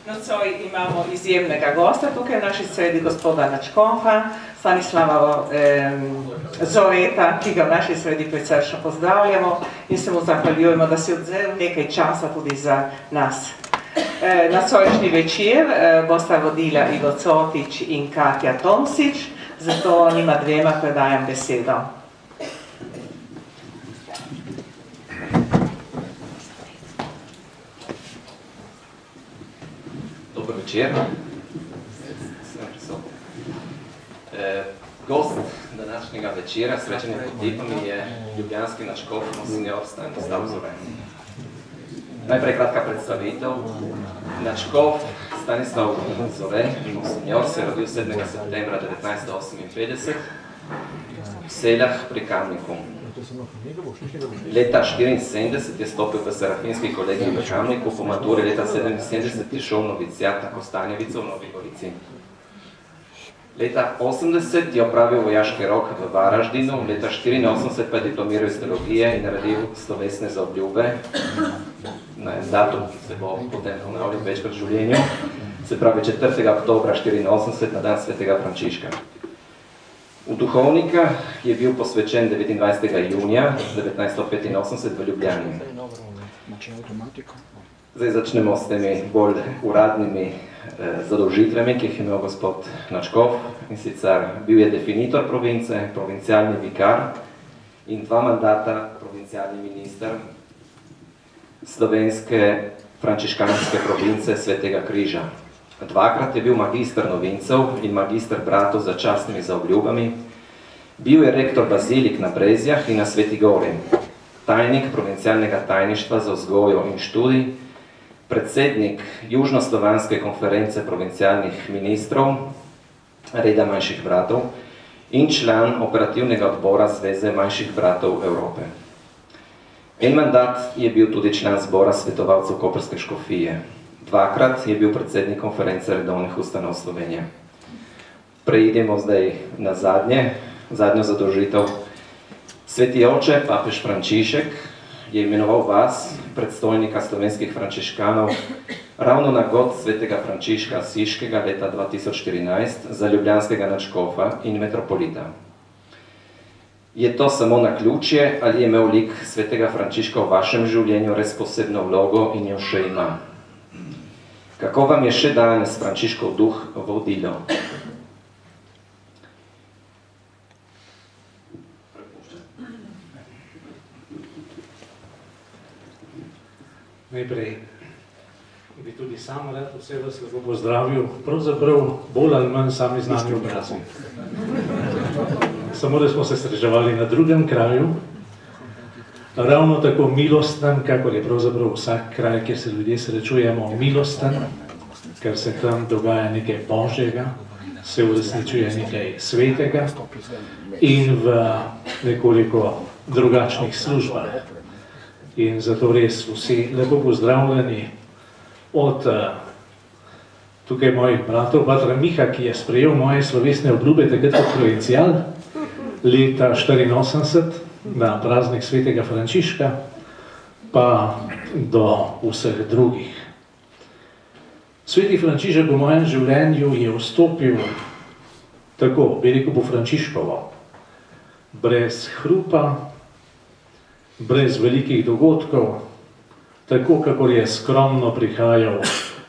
Nocoj imamo izjemnega gosta tukaj v naši sredi, gospoda Načkofa, Stanislava Zoreta, ki ga v naši sredi prisrčno pozdravljamo in se mu zahvaljujemo, da si odzel nekaj časa tudi za nas. Nocojšnji večer bosta vodila Ivo Cotič in Katja Tomsič, zato njima dvema predajam besedo. Dobar večer. Gost današnjega večera, srečanja pod tipami, je ljubljanski načkov monsignor Stanislav Zore. Najprej kratka predstavitev. Načkov Stanislav Zore, monsignor, se je rodil 7. septembra 1958 v Seljah pri Kamniku. Leta 1974 je stopil v Serafinski kolegij v Kamniku, po maturi leta 1977 je šel v novicijat na Kostanjevico v Novi Gorici. Leta 1980 je opravil vojaški rok v Varaždinu, leta 1984 pa je diplomiral iz teologije in naredil slovesne zaobljube na en datum, ki se bo potem ponavljal večkrat v življenju, se pravi 4. oktobra 1984 na dan svetega Frančiška. V duhovnika je bil posvečen 29. junija 1985 v Ljubljani. Zdaj začnemo s temi bolj uradnimi zadolžitvami, ki jih je imel gospod Načkov, in sicer bil je definitor province, provincialni vikar in 2 mandata provincialni minister slovenske frančiškanske province Svetega Križa. 2-krat je bil magister novincev in magister bratov za častnimi zaobljubami, bil je rektor bazilik na Brezjah in na Sveti Gori, tajnik provincialnega tajništva za vzgojo in študij, predsednik Južnoslovanske konference provincialnih ministrov, reda manjših bratov in član operativnega odbora Zveze manjših bratov Evrope. En mandat je bil tudi član zbora svetovalcev Koprske škofije. 2-krat je bil predsednik konference redovnih ustanov Slovenije. Preidemo zdaj na zadnjo zadolžitev. Sveti oče, papež Frančišek, je imenoval vas, predstojnika slovenskih frančiškanov, ravno na god svetega Frančiška Asiškega leta 2014 za ljubljanskega nadškofa in metropolita. Je to samo naključje ali je imel lik svetega Frančiška v vašem življenju res posebno vlogo in jo še ima? Kako vam je še danes Frančiškov duh vodilo? Najprej bi tudi sam rad vse vas lepo pozdravil, pravzaprav bolj ali manj sami znani obrazi. Samo da smo se srečevali na drugem kraju, ravno tako milosten, kakor je pravzaprav vsak kraj, kjer se ljudje srečujemo, milosten, ker se tam dogaja nekaj božjega, se uresničuje nekaj svetega in v nekoliko drugačnih službah. In zato res vsi lepo pozdravljeni od tukaj mojih bratov, bratra Miha, ki je sprejel moje slovesne obljube takrat kot provincial leta 1984 na praznik svetega Frančiška, pa do vseh drugih. Sveti Frančišek v mojem življenju je vstopil tako, bi rekel, po Frančiškovo, brez hrupa, brez velikih dogodkov, tako kakor je skromno prihajal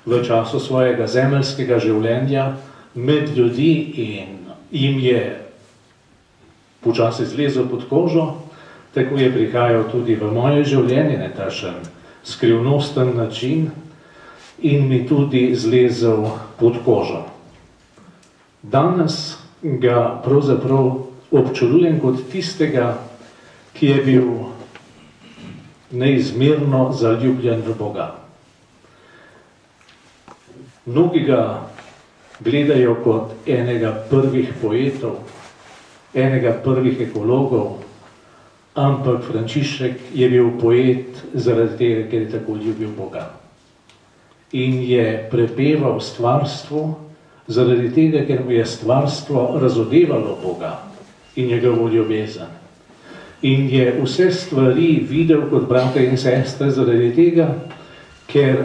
v času svojega zemeljskega življenja med ljudi in jim je počasi zlezel pod kožo, tako je prihajal tudi v moje življenje na takšen skrivnosten način in mi tudi zlezel pod kožo. Danes ga pravzaprav občudujem kot tistega, ki je bil neizmerno zaljubljen v Boga. Mnogi ga gledajo kot enega prvih poetov, enega prvih ekologov, ampak Frančišek je bil poet zaradi tega, ker je tako ljubil Boga. In je prepeval stvarstvo zaradi tega, ker mu je stvarstvo razodevalo Boga in njegovo ljubezen. In je vse stvari videl kot brate in sestre zaradi tega, ker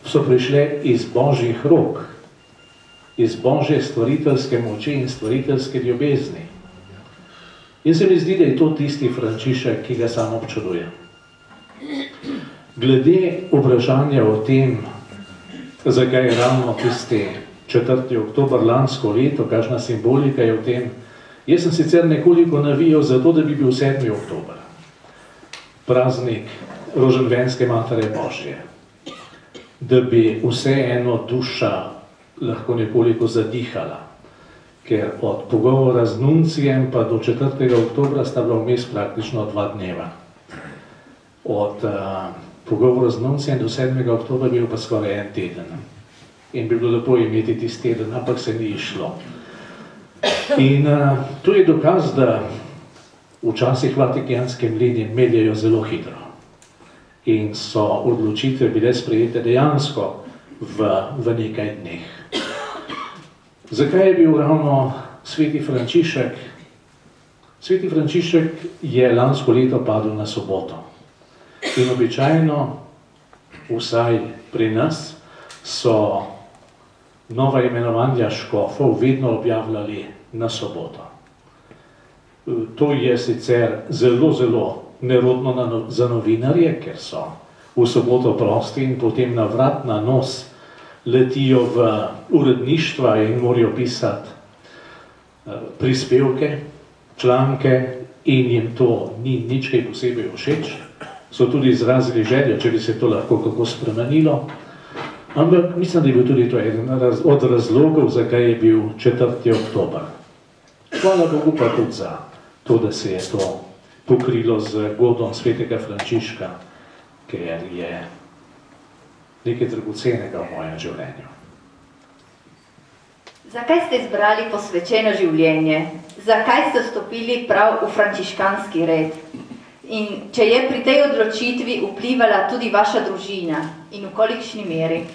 so prišle iz Božjih rok, iz Božje stvariteljske moči in stvariteljske ljubezni. In se mi zdi, da je to tisti Frančišek, ki ga sam občudujem. Glede vprašanja o tem, zakaj je ravno tisti 4. oktober lansko leto, kakšna simbolika je v tem, jaz sem sicer nekoliko navijal za to, da bi bil 7. oktober, praznik Roženvenske Matere Božje, da bi vseeno duša lahko nekoliko zadihala, ker od pogovora z nuncijem pa do 4. oktobra sta bila vmes praktično 2 dneva. Od pogovora z nuncijem do 7. oktobra bil pa skoraj 1 teden. In bi bilo lepo imeti tisti teden, ampak se ni išlo. In to je dokaz, da včasih vatikanske mline meljejo zelo hitro. In so odločitve bile sprejete dejansko v nekaj dneh. Zakaj je bil ravno sveti Frančišek? Sveti Frančišek je lansko leto padel na soboto. In običajno, vsaj pri nas, so nova imenovanja škofov vedno objavljali na soboto. To je sicer zelo, zelo nerodno za novinarje, ker so v soboto prosti in potem na vrat na nos letijo v uredništva in morajo pisati prispevke, članke in jim to ni nič kaj posebej všeč. So tudi izrazili željo, če bi se to lahko kako spremenilo. Ampak mislim, da je bil tudi to eden od razlogov, zakaj je bil 4. oktober. Hvala Bogu pa tudi za to, da se je to pokrilo z godom svetega Frančiška, ker je nekaj dragocenega v mojem življenju. Zakaj ste izbrali posvečeno življenje? Zakaj ste vstopili prav v frančiškanski red? In če je pri tej odločitvi vplivala tudi vaša družina in v kolikšni meri?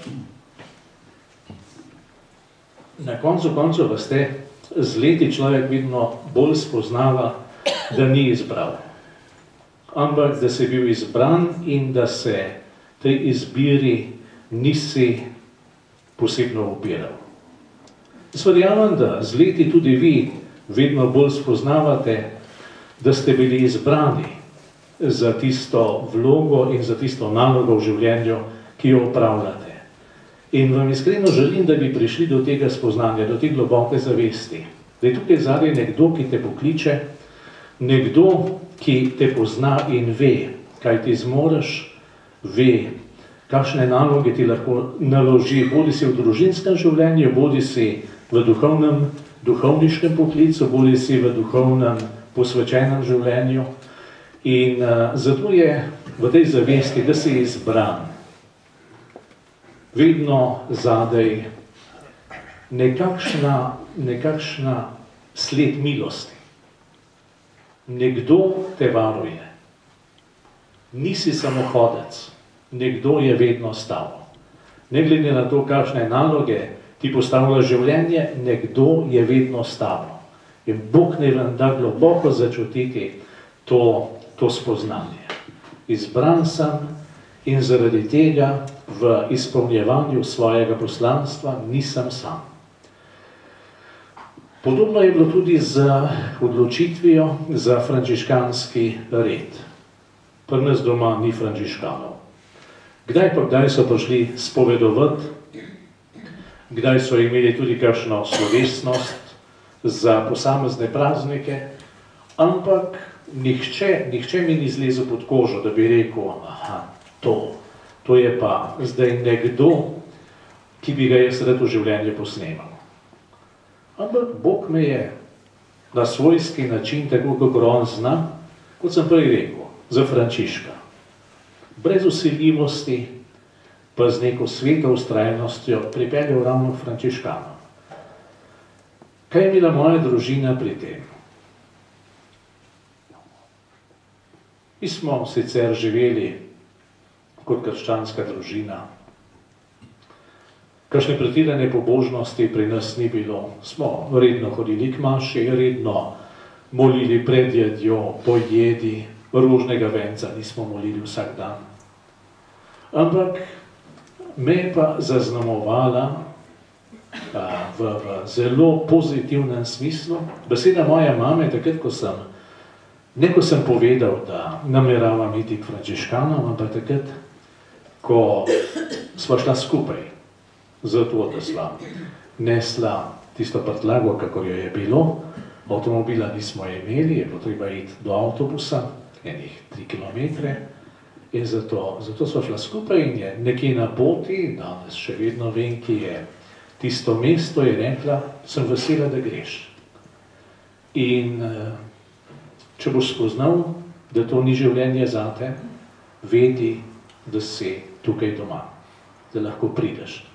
Na koncu veste, z leti človek vedno bolj spoznava, da ni izbral. Ampak da si bil izbran in da se tej izbiri nisi posebno upiral. Verjamem, da z leti tudi vi vedno bolj spoznavate, da ste bili izbrani za tisto vlogo in za tisto nalogo v življenju, ki jo opravljate. In vam iskreno želim, da bi prišli do tega spoznanja, do te globoke zavesti, da je tukaj zadaj nekdo, ki te pokliče, nekdo, ki te pozna in ve, kaj ti zmoreš, ve, kakšne naloge ti lahko naloži, bodi si v družinskem življenju, bodi si v duhovniškem poklicu, bodi si v duhovnem posvečenem življenju. In zato je v tej zavesti, da si izbran, vedno zadaj nekakšna sled milosti. Nekdo te varuje. Nisi samo hodec, nekdo je vedno s tabo. Ne glede na to, kakšne naloge ti postavlja življenje, nekdo je vedno s tabo. In Bog naj vam da globoko začutiti to spoznanje. Izbran sem in zaradi tega v izpolnjevanju svojega poslanstva nisem sam. Podobno je bilo tudi z odločitvijo za frančiškanski red. Pri nas doma ni frančiškanov. Kdaj so prišli spovedovati, kdaj so imeli tudi kakšno slovesnost za posamezne praznike, ampak nihče mi ni zlezel pod kožo, da bi rekel, aha, to je pa zdaj nekdo, ki bi ga jaz rad v življenju posnemal. Ampak Bog me je na svojski način, tako kako on zna, kot sem prej rekel, za Frančiška. Brez vsiljivosti, pa z neko sveto vztrajnostjo pripeljal ravno k frančiškanom. Kaj je bila moja družina pri tem? Mi smo sicer živeli kot krščanska družina. Kakšne pretirane pobožnosti pri nas ni bilo. Smo redno hodili k maši, redno molili pred jedjo, po jedi, rožnega venca nismo molili vsak dan. Ampak me je pa zaznamovala v zelo pozitivnem smislu. Beseda moje mame, takrat, ko sem povedal, da nameravam iti k frančiškanom, ampak takrat, ko sva šla skupaj, zato da sva nesla tisto prtljago, kakor jo je bilo, avtomobila nismo imeli, je bilo treba iti do avtobusa, enih 3 kilometre, in zato sva šla skupaj in je nekje na poti, danes še vedno vem, ki je tisto mesto, je rekla, sem vesela, da greš. In če boš spoznal, da to ni življenje zate, vedi, da si tukaj doma, da lahko prideš.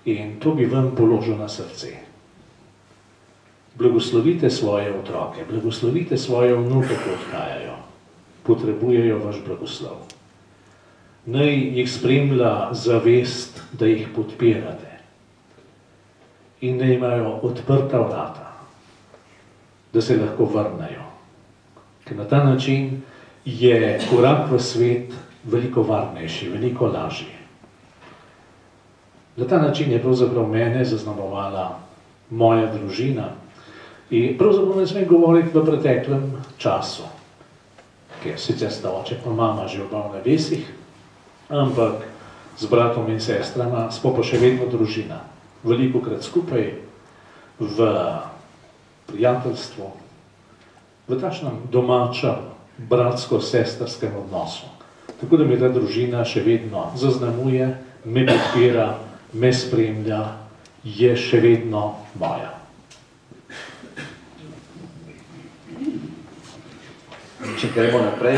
In to bi vam položil na srce. Blagoslovite svoje otroke, blagoslovite svoje vnuke, ko odhajajo. Potrebujejo vaš blagoslov. Naj jih spremlja zavest, da jih podpirate. In da imajo odprta vrata, da se lahko vrnejo. Ker na ta način je korak v svet veliko varnejši, veliko lažji. Na ta način je pravzaprav mene zaznamovala moja družina. In pravzaprav ne smem govoriti v preteklem času, ker sicer sta oče pa mama že oba v nebesih, ampak z bratom in sestrama smo pa še vedno družina. Velikokrat skupaj v prijateljstvu, v takšnem domačem, bratsko-sestrskem odnosu. Tako da me ta družina še vedno zaznamuje, me podpira, me spremlja, je še vedno moja. Če gremo naprej,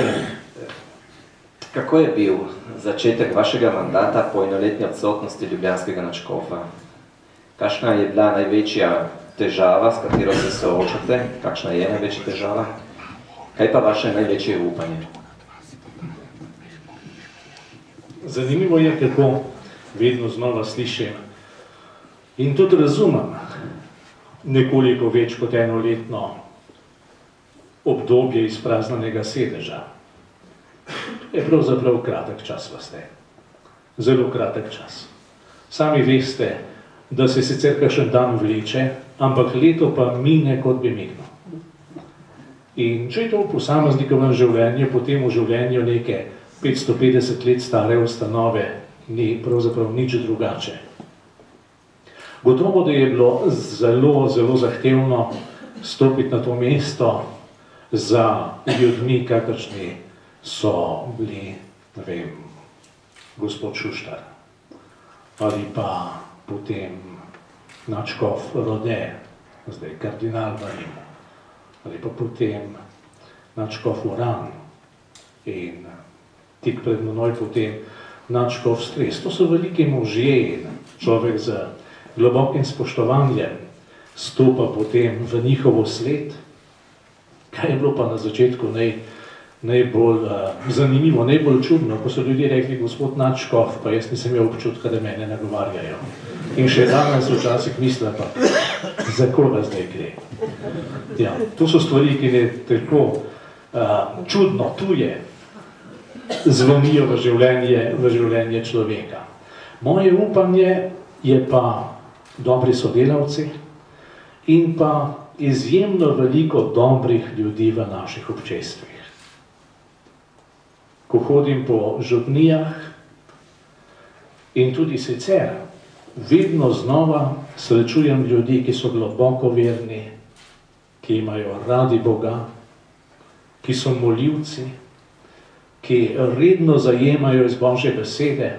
kako je bil začetek vašega mandata po enoletni odsotnosti ljubljanskega nadškofa? Kakšna je bila največja težava, s katero se soočate? Kakšna je največja težava? Kaj pa vaše največje upanje? Zanimivo je, kako vedno znova slišim in tudi razumem nekoliko več kot enoletno obdobje izpraznanega sedeža. To je pravzaprav kratek čas, veste. Zelo kratek čas. Sami veste, da se sicer kakšen dan vleče, ampak leto pa mine, kot bi mignil. In če je to v posameznikovem življenju, potem v življenju neke 550 let stare ustanove ni pravzaprav nič drugače. Gotovo, da je bilo zelo, zelo zahtevno stopiti na to mesto za ljudmi, kakršni so bili, ne vem, gospod Šuštar, ali pa potem nadškof Rode, zdaj kardinal Marim, ali pa potem nadškof Uran in tik pred menoj potem nadškof Stres. To so veliki možje in človek z globokim spoštovanjem stopa potem v njihovo sled. Kaj je bilo pa na začetku najbolj zanimivo, najbolj čudno, ko so ljudje rekli, gospod nadškof, pa jaz nisem imel občutka, da mene nagovarjajo. In še danes včasih mislim, pa za koga zdaj gre. Ja, to so stvari, ki ne tako čudno, tuje zvonijo v življenje človeka. Moje upanje je pa dobri sodelavci in pa izjemno veliko dobrih ljudi v naših občestvih. Ko hodim po župnijah in tudi sicer vedno znova srečujem ljudi, ki so globoko verni, ki imajo radi Boga, ki so molivci, ki redno zajemajo iz Božje besede,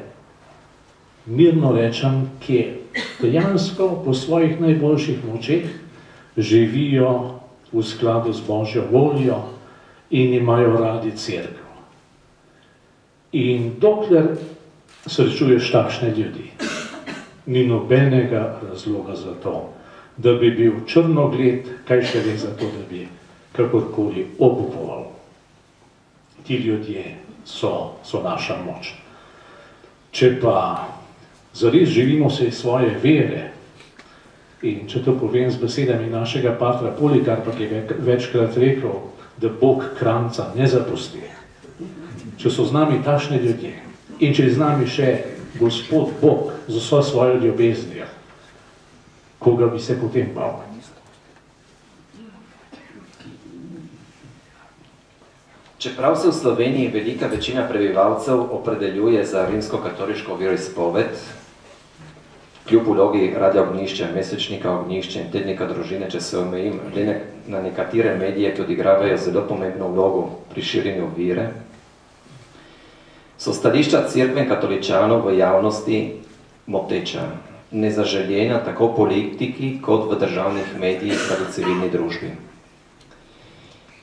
mirno rečem, ki dejansko po svojih najboljših močeh živijo v skladu z Božjo voljo in imajo radi cerkev. In dokler srečuješ takšne ljudi, ni nobenega razloga za to, da bi bil črnogled, kaj šele za to, da bi kakorkoli obupoval. Ti ljudje so naša moč. Če pa zares živimo se svoje vere, in če to povem z besedami našega patra Polikarpa, ki je večkrat rekel, da Bog kranca ne zapusti. Če so z nami takšni ljudje in če je z nami še Gospod Bog z vso svojo ljubeznijo, koga bi se potem bal? Čeprav se v Sloveniji velika večina prebivalcev opredeljuje za rimsko-katoliško veroizpoved, kljub vlogi Radia Ognjišče, Mesečnika Ognjišče in Tednika Družine, če se omejim na nekatere medije, ki odigravajo zelo pomembno vlogo pri širjenju vere, so stališča cerkve in katoličanov v javnosti moteča, nezaželjena tako v politiki kot v državnih medijih ter v civilni družbi.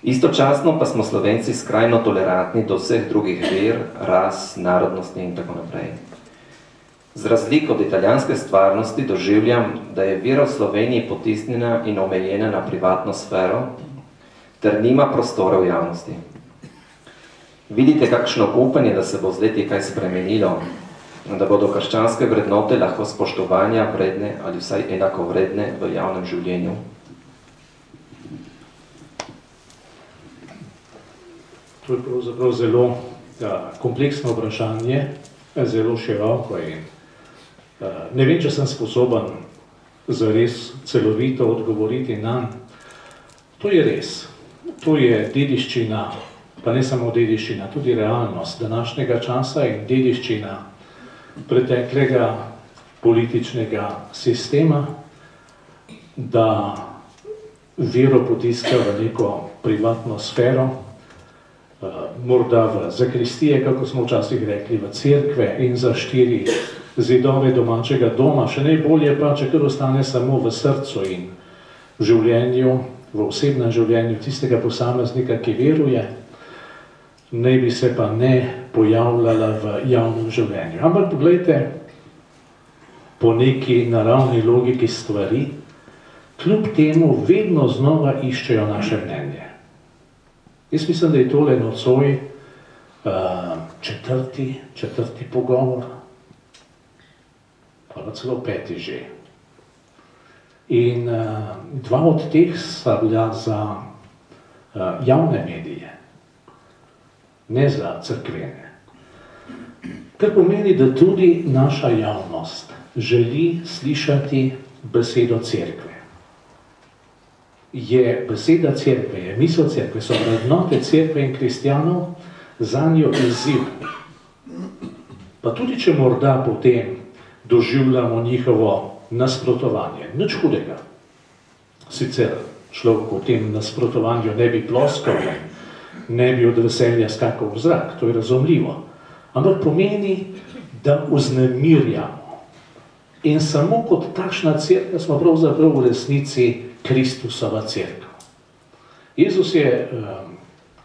Istočasno pa smo Slovenci skrajno tolerantni do vseh drugih ver, ras, narodnosti in tako naprej. Z razliko od italijanske stvarnosti doživljam, da je vera v Sloveniji potisnjena in omejena na privatno sfero, ter nima prostora v javnosti. Vidite kakšno upanje, da se bo z leti kaj spremenilo, da bodo krščanske vrednote lahko spoštovanja vredne ali vsaj enako vredne v javnem življenju? To je pravzaprav zelo kompleksno vprašanje, zelo široko in ne vem, če sem sposoben zares celovito odgovoriti nam. To je res. To je dediščina, pa ne samo dediščina, tudi realnost današnjega časa in dediščina preteklega političnega sistema, da vero potiska v neko privatno sfero, morda v zakristije, kako smo včasih rekli, v cerkve in za 4 zidove domačega doma, še najbolje pa, če kar ostane samo v srcu in v življenju, v osebnem življenju tistega posameznika, ki veruje, naj bi se pa ne pojavljala v javnem življenju. Ampak poglejte, po neki naravni logiki stvari, kljub temu vedno znova iščejo naše mnenje. Jaz mislim, da je tole nocoj četrti pogovor, pa celo 5. že. In 2 od teh sta bila za javne medije, ne za cerkvene. Kar pomeni, da tudi naša javnost želi slišati besedo cerkve. Je beseda cerkve, je misel cerkve, so vrednote cerkve in kristjanov zanjo izziv. Pa tudi, če morda potem doživljamo njihovo nasprotovanje, nič hudega. Sicer človek v tem nasprotovanju ne bi ploskal, ne bi od veselja skakal v zrak, to je razumljivo. Ampak pomeni, da vznemirjamo. In samo kot takšna cerkev smo pravzaprav v resnici Kristusova cerkev. Jezus je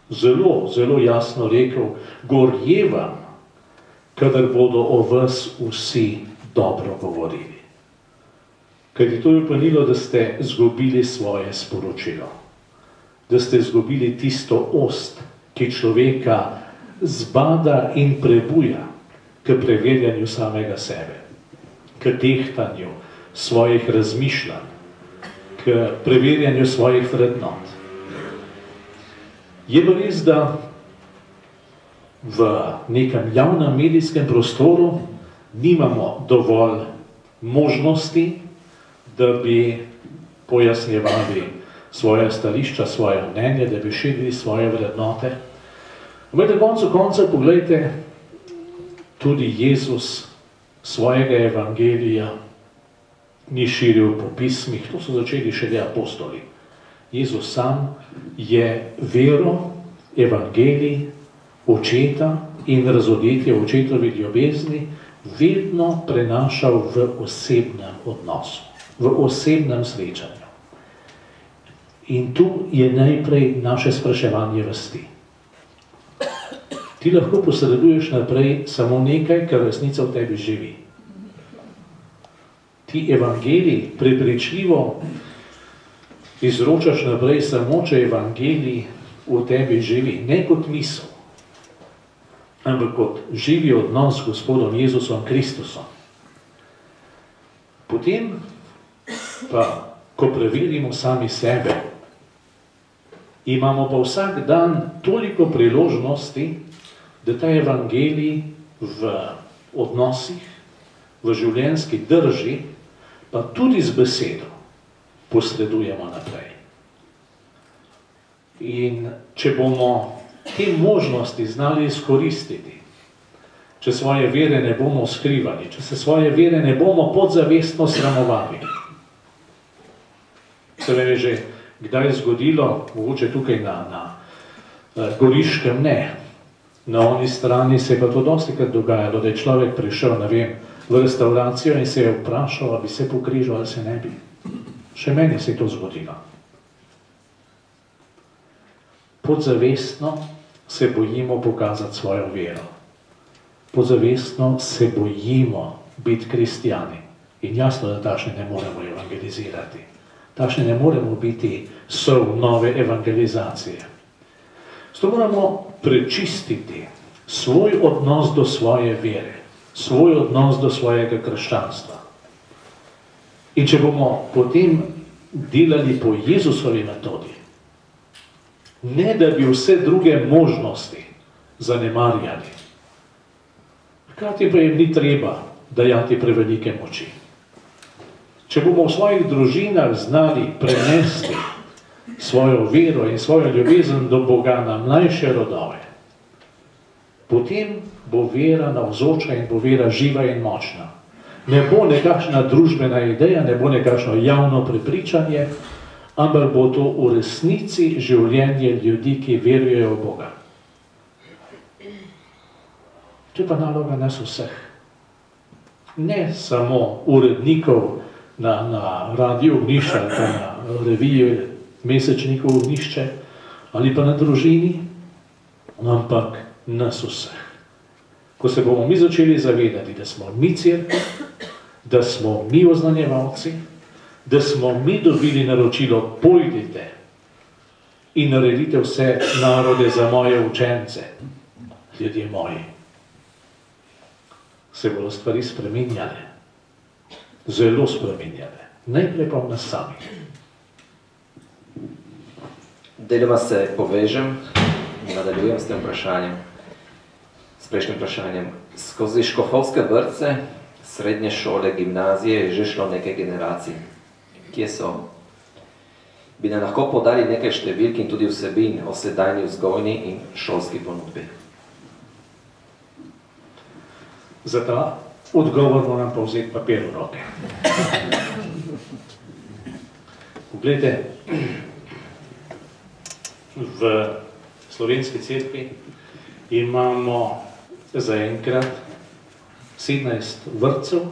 zelo, zelo jasno rekel, gorje vam, kadar bodo o vas vsi dobro govorili. Ker je to pomenilo, da ste izgubili svoje sporočilo. Da ste izgubili tisto ost, ki človeka zbada in prebuja k preverjanju samega sebe, k tehtanju svojih razmišljanj, k preverjanju svojih vrednot. Je pa res, da v nekem javnem medijskem prostoru nimamo dovolj možnosti, da bi pojasnjevali svoje stališča, svoje mnenje, da bi širili svoje vrednote. Na koncu konca, poglejte, tudi Jezus svojega evangelija ni širil po pismih, to so začeli šele apostoli. Jezus sam je vero, evangelij, očeta in razodetje očetovi ljubezni vedno prenašal v osebnem odnosu, v osebnem srečanju. In tu je najprej naše spraševanje vesti. Ti lahko posreduješ naprej samo nekaj, kar resnica v tebi živi. Ti evangelij prepričljivo izročaš naprej samo, če evangelij v tebi živi, ne kot misel, ampak kot živi odnos s Gospodom Jezusom Kristusom. Potem pa, ko preverimo sami sebe, imamo pa vsak dan toliko priložnosti, da ta evangelij v odnosih, v življenjski drži, pa tudi z besedo posredujemo naprej. In če bomo te možnosti znali izkoristiti, če svoje vere ne bomo skrivali, če se svoje vere ne bomo podzavestno sramovali. Se vam je že kdaj zgodilo, mogoče tukaj na Goriškem ne, na oni strani se je pa to dostikrat dogajalo, da je človek prišel, ne vem, v restauracijo in se je vprašal, ali bi se pokrižal ali se ne bi. Še meni se je to zgodilo. Podzavestno se bojimo pokazati svojo vero. Podzavestno se bojimo biti kristjani. In jasno, da takšne ne moremo evangelizirati. Takšne ne moremo biti sol nove evangelizacije. Zato moramo prečistiti svoj odnos do svoje vere, svoj odnos do svojega krščanstva. In če bomo potem delali po Jezusovi metodi, ne da bi vse druge možnosti zanemarjali, hkrati pa jim ni treba dajati prevelike moči. Če bomo v svojih družinah znali prenesti svojo vero in svojo ljubezen do Boga na mlajše rodove, potem bo vera navzoča in bo vera živa in močna. Ne bo nekakšna družbena ideja, ne bo nekakšno javno prepričanje, ampak bo to v resnici življenje ljudi, ki verujejo v Boga. To je pa naloga nas vseh. Ne samo urednikov na radiju Ognjišče, ali pa na reviji mesečnikov Ognjišče, ali pa na družini, ampak nas vseh. Ko se bomo mi začeli zavedati, da smo mi cerkev, da smo mi oznanjevalci, da smo mi dobili naročilo, pojdite in naredite vse narode za moje učence, ljudje moji, se bodo stvari spreminjale, zelo spreminjale, najprej pa v nas sami. Deloma se povežem in nadaljujem s tem vprašanjem, s prejšnjim vprašanjem. Skozi škofovske vrtce, srednje šole, gimnazije je že šlo nekaj generacij. Kje so? Bi nam lahko podali nekaj številk in tudi vsebin o sedajni vzgojni in šolski ponudbi? Za ta odgovor moram pa vzeti papir v roke. Poglejte, v slovenski cerkvi imamo zaenkrat 17 vrtcev,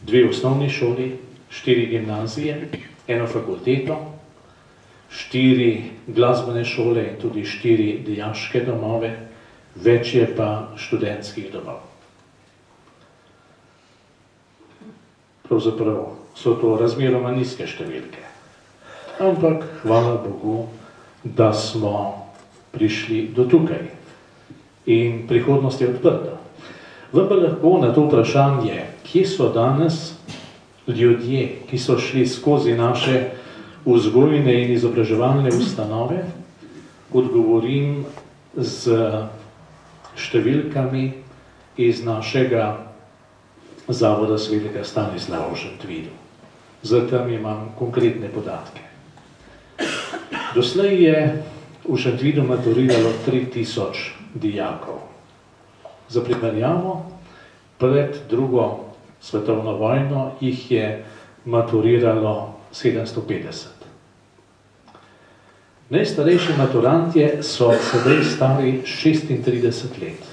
2 osnovni šoli, 4 gimnazije, 1 fakulteto, 4 glasbene šole in tudi 4 dijaške domove, več je pa študentskih domov. Pravzaprav so to razmeroma nizke številke. Ampak hvala Bogu, da smo prišli do tukaj in prihodnost je odprta. Vam pa lahko na to vprašanje, kje so danes ljudje, ki so šli skozi naše vzgojne in izobraževalne ustanove, odgovorim z številkami iz našega Zavoda svetega Stanislava v Šentvidu. Zatem imam konkretne podatke. Doslej je v Šentvidu maturiralo 3000 dijakov. Za primerjavo, pred drugo svetovno vojno jih je maturiralo 750. Najstarejši maturantje so sedaj stari 36 let.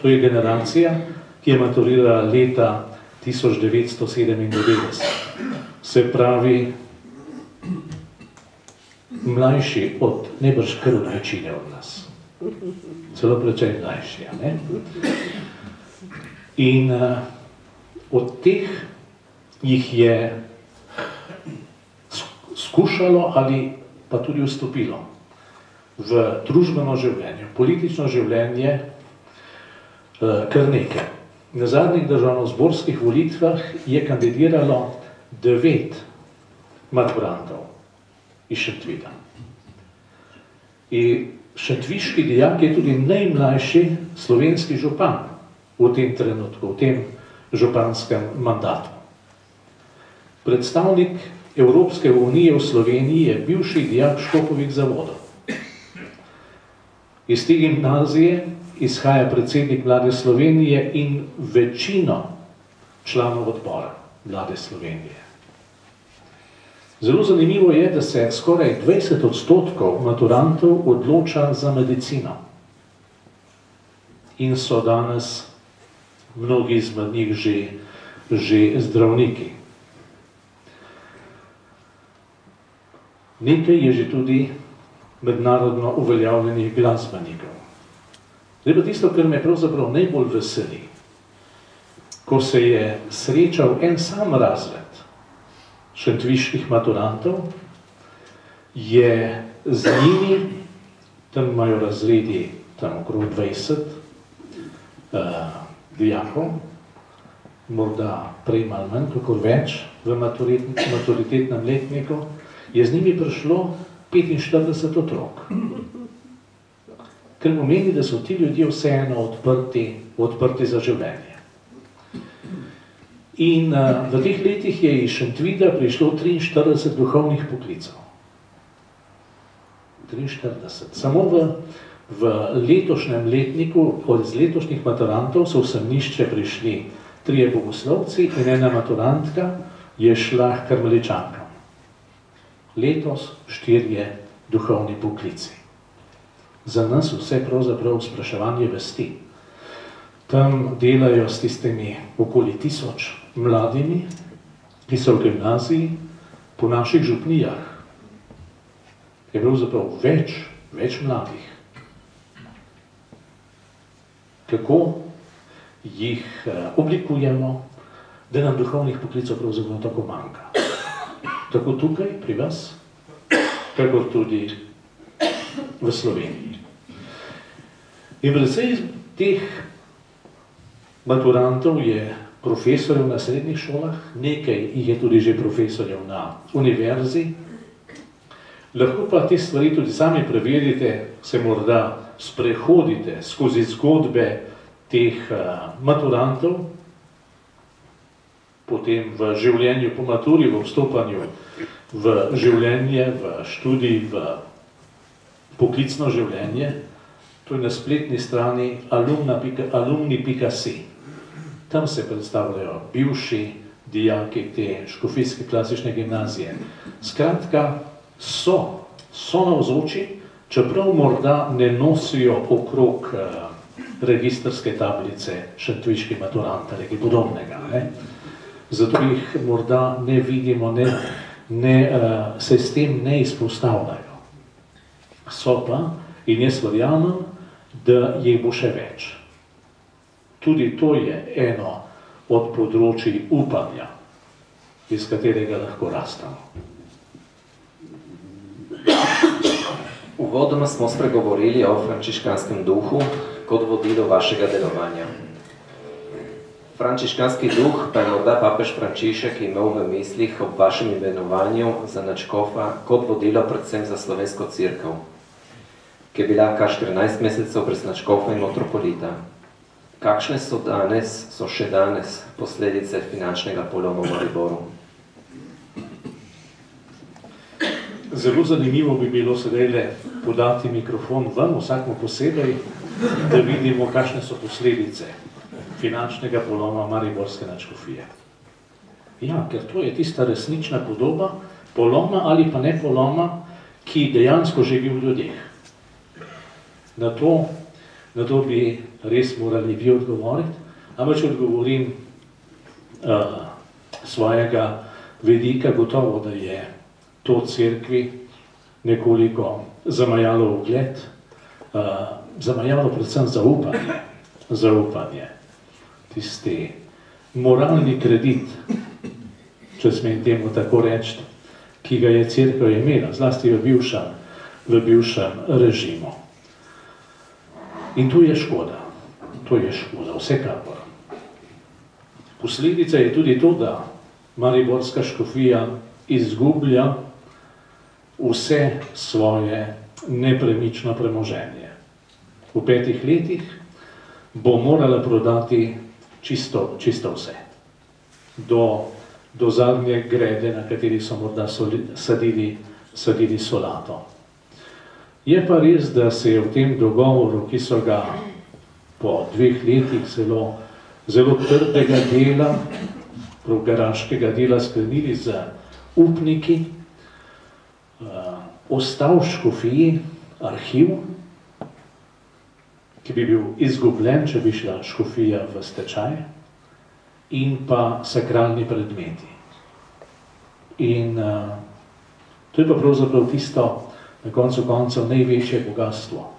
To je generacija, ki je maturirala leta 1997. Se pravi, mlajši od najbrž kar večine od nas. Celo precej mlajši, ne? In od teh jih je skušalo ali pa tudi vstopilo v družbeno življenje, politično življenje kar nekaj. Na zadnjih državnozborskih volitvah je kandidiralo 9 maturantov iz Šentvida. In šentviški dijak je tudi najmlajši slovenski župan v tem trenutku, v tem županskem mandatu. Predstavnik Evropske unije v Sloveniji je bivši dijak Škopovih zavodov. Iz te gimnazije izhaja predsednik Mlade Slovenije in večino članov odbora Mlade Slovenije. Zelo zanimivo je, da se skoraj 20% maturantov odloča za medicino. In so danes mnogi izmed njih že zdravniki. Nekaj je že tudi mednarodno uveljavljenih glasbenikov. Zdaj pa tisto, kar me pravzaprav najbolj veseli, ko se je srečal en sam razred šentviških maturantov, je z njimi, tam imajo razredi tam okrog 20 dijakov, morda prej malo manj, kakor več v maturitetnem letniku, je z njimi prišlo 45 otrok. Kar pomeni, da so ti ljudje vseeno odprti za življenje. In v teh letih je iz Šentvida prišlo 43 duhovnih poklicev. 43. Samo v letošnjem letniku, iz letošnjih maturantov so v Semnišče prišli 3 bogoslovci in ena maturantka je šla k karmeličankam. Letos 4 duhovni poklici. Za nas vse pravzaprav spraševanje vesti. Tam delajo s tistimi okoli 1000 mladimi, ki so v gimnaziji, po naših župnijah. Je pravzaprav več mladih. Kako jih oblikujemo, da nam duhovnih poklicov pravzaprav tako manjka. Tako tukaj, pri vas, kakor tudi v Sloveniji. In predvsej teh maturantov je profesorjev na srednjih šolah, nekaj jih je tudi že profesorjev na univerzi. Lahko pa te stvari tudi sami preverite, se morda sprehodite skozi zgodbe teh maturantov, potem v življenju po maturi, v vstopanju v življenje, v študij, v poklicno življenje. To je na spletni strani alumni.si. Tam se predstavljajo bivši dijaki te škofijske klasične gimnazije. Skratka, so navzoči, čeprav morda ne nosijo okrog registrske tablice šentviški maturant ali nekaj podobnega. Zato jih morda ne vidimo, se s tem ne izpostavljajo. So pa, in jaz verjamem, da jih bo še več. Tudi to je eno od področij upanja, iz katerega lahko rastemo. Uvodoma smo spregovorili o frančiškanskem duhu kot vodilu vašega delovanja. Frančiškanski duh pa je morda papež Frančišek imel v mislih ob vašem imenovanju za nadškofa kot vodilo predvsem za slovensko cerkev, ki je bila kar 14 mesecev brez nadškofa in metropolita. Kakšne so še danes posledice finančnega poloma v Mariboru? Zelo zanimivo bi bilo sedaj podati mikrofon ven, vsakmu posebej, da vidimo, kakšne so posledice finančnega poloma mariborske nadškofije. Ja, ker to je tista resnična podoba poloma ali pa ne poloma, ki dejansko živi v ljudeh. Na to bi res morali vi odgovoriti, ampak če odgovorim svojega vidika, gotovo, da je to cerkvi nekoliko zamajalo ugled, zamajalo predvsem zaupanje, tisti moralni kredit, če smem temu tako reči, ki ga je cerkev imela, zlasti v bivšem režimu. In to je škoda, vsekakor. Posledica je tudi to, da mariborska škofija izgublja vse svoje nepremično premoženje. V 5 letih bo morala prodati čisto vse. Do zadnje grede, na kateri so morda sadili solato. Je pa res, da se je v tem dogovoru, ki so ga po 2 letih zelo trdega dela, garaškega dela sklenili z upniki, ostal v škofiji arhiv, ki bi bil izgubljen, če bi šla škofija v stečaj, in pa sakralni predmeti. In to je pa pravzaprav tisto, na koncu koncev, največje bogatstvo,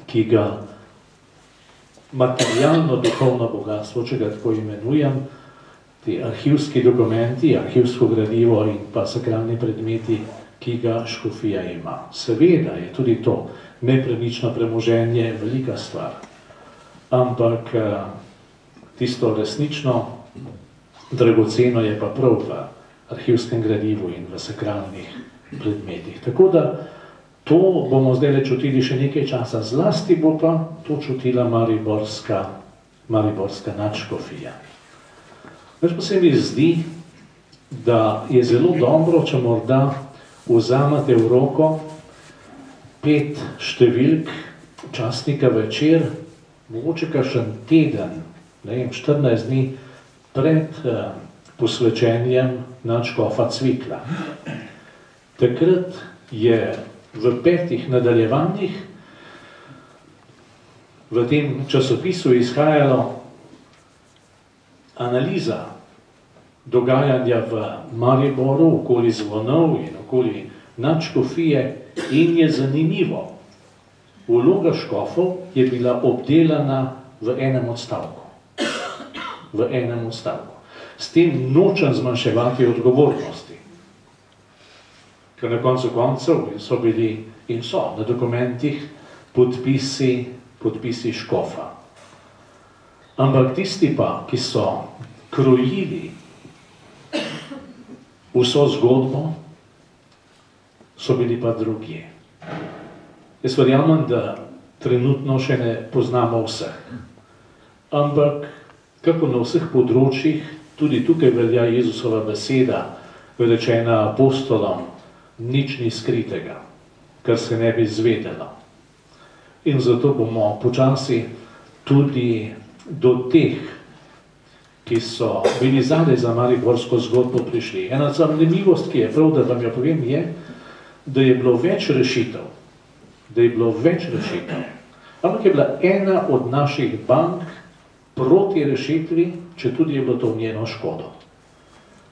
ki ga materialno duhovno bogatstvo, če ga tako imenujem, ti arhivski dokumenti, arhivsko gradivo in pa sakralni predmeti, ki ga škofija ima. Seveda je tudi to nepremično premoženje velika stvar, ampak tisto resnično dragoceno je pa prav v arhivskem gradivu in v sakralnih predmetih. Tako da to bomo zdaj čutili še nekaj časa, zlasti bo pa to čutila mariborska nadškofija. Več pa se mi zdi, da je zelo dobro, če morda vzamete v roko 5 številk časnika Večer, mogoče kakšen teden, 14 dni pred posvečenjem nadškofa Cvikla. Takrat je v 5 nadaljevanjih v tem časopisu izhajalo analiza dogajanja v Mariboru, okoli zvonov in okoli nadškofije, in je zanimivo. Vloga škofov je bila obdelana v enem odstavku. S tem nočem zmanjševati odgovornosti. Ker na koncu koncev so bili in so na dokumentih podpisi škofa. Ampak tisti pa, ki so krojili vso zgodbo, so bili pa drugje. Jaz verjamem, da trenutno še ne poznamo vseh. Ampak, kako na vseh področjih, tudi tukaj velja Jezusova beseda, rečena apostolom, nič ni skritega, kar se ne bi zvedelo. In zato bomo počasi tudi do teh, ki so bili zadaj za mariborsko zgodbo prišli. Ena zanimivost, ki je prav, da vam jo povem, je, da je bilo več rešitev. Ampak je bila ena od naših bank proti rešitvi, če tudi je bilo to v njeno škodo.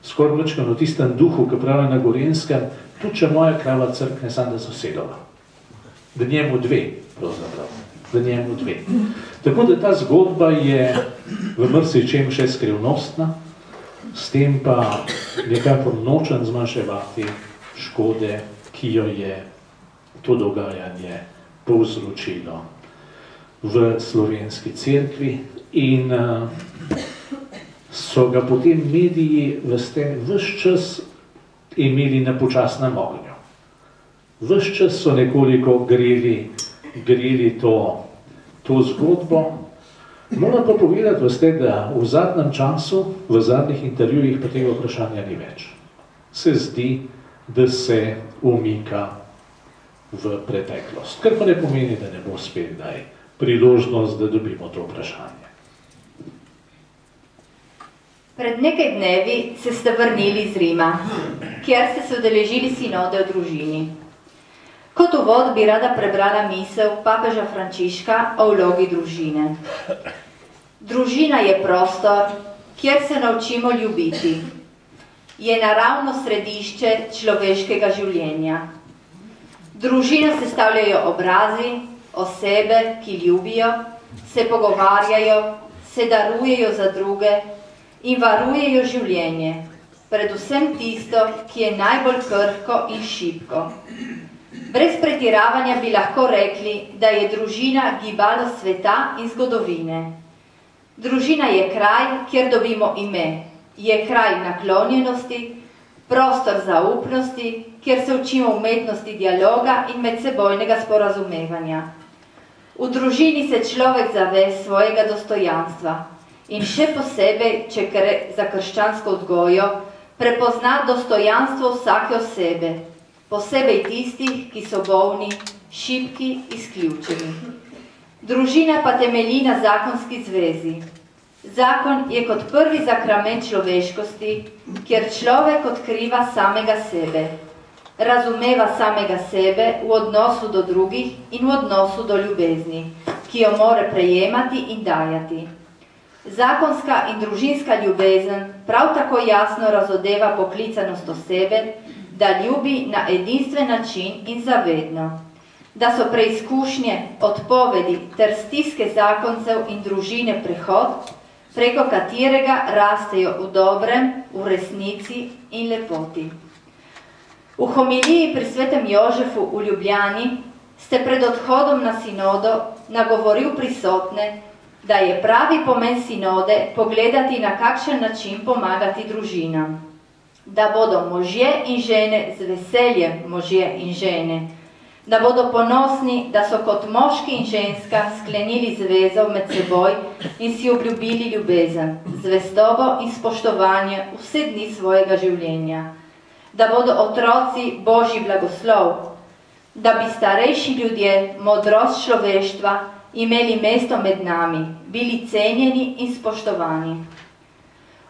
Skoraj večkrat v tistem duhu, ki pravi na Gorenskem, tudi če moja krava crkne, sam da sosedova. Da njemu 2, pravzaprav. Tako da ta zgodba je v marsičem še skrivnostna, s tem pa nekako nočem zmanjševati škode, ki jo je to dogajanje povzročilo v slovenski cerkvi, in so ga potem mediji ves čas imeli na počasnem ognju. Ves čas so nekoliko greli to zgodbo. Moram pa povedati, da v zadnjem času, v zadnjih intervjujih pa tega vprašanja ni več. Se zdi, da se umika v preteklost. Kar pa ne pomeni, da ne bo spet kdaj priložnost, da dobimo to vprašanje. Pred nekaj dnevi se ste vrnili iz Rima, kjer ste se udeležili sinode o družini. Kot uvod bi rada prebrala misel papeža Frančiška o vlogi družine. Družina je prostor, kjer se naučimo ljubiti. Je naravno središče človeškega življenja. Družino sestavljajo obrazi, osebe, ki ljubijo, se pogovarjajo, se darujejo za druge in varujejo življenje, predvsem tisto, ki je najbolj krhko in šibko. Brez pretiravanja bi lahko rekli, da je družina gibalo sveta in zgodovine. Družina je kraj, kjer dobimo ime, je kraj naklonjenosti, prostor zaupnosti, kjer se učimo umetnosti dialoga in medsebojnega sporazumevanja. V družini se človek zave svojega dostojanstva in še posebej, če gre za krščansko vzgojo, prepozna dostojanstvo vsake osebe, posebej tistih, ki so bolni, šibki, izključeni. Družina pa temelji na zakonski zvezi. Zakon je kot prvi zakrament človeškosti, kjer človek odkriva samega sebe, razumeva samega sebe v odnosu do drugih in v odnosu do ljubezni, ki jo more prejemati in dajati. Zakonska in družinska ljubezen prav tako jasno razodeva poklicanost osebe, da ljubi na edinstven način in zavedno, da so preizkušnje, odpovedi ter stiske zakoncev in družine prehod, preko katerega rastejo v dobrem, v resnici in lepoti. V homiliji pri svetem Jožefu v Ljubljani ste pred odhodom na sinodo nagovoril prisotne, da je pravi pomen sinode pogledati, na kakšen način pomagati družinam, da bodo možje in žene z veseljem možje in žene, da bodo ponosni, da so kot moški in ženska sklenili zvezo med seboj in si obljubili ljubezen, zvestobo in spoštovanje vse dni svojega življenja, da bodo otroci Božji blagoslov, da bi starejši ljudje, modrost človeštva, imeli mesto med nami, bili cenjeni in spoštovani.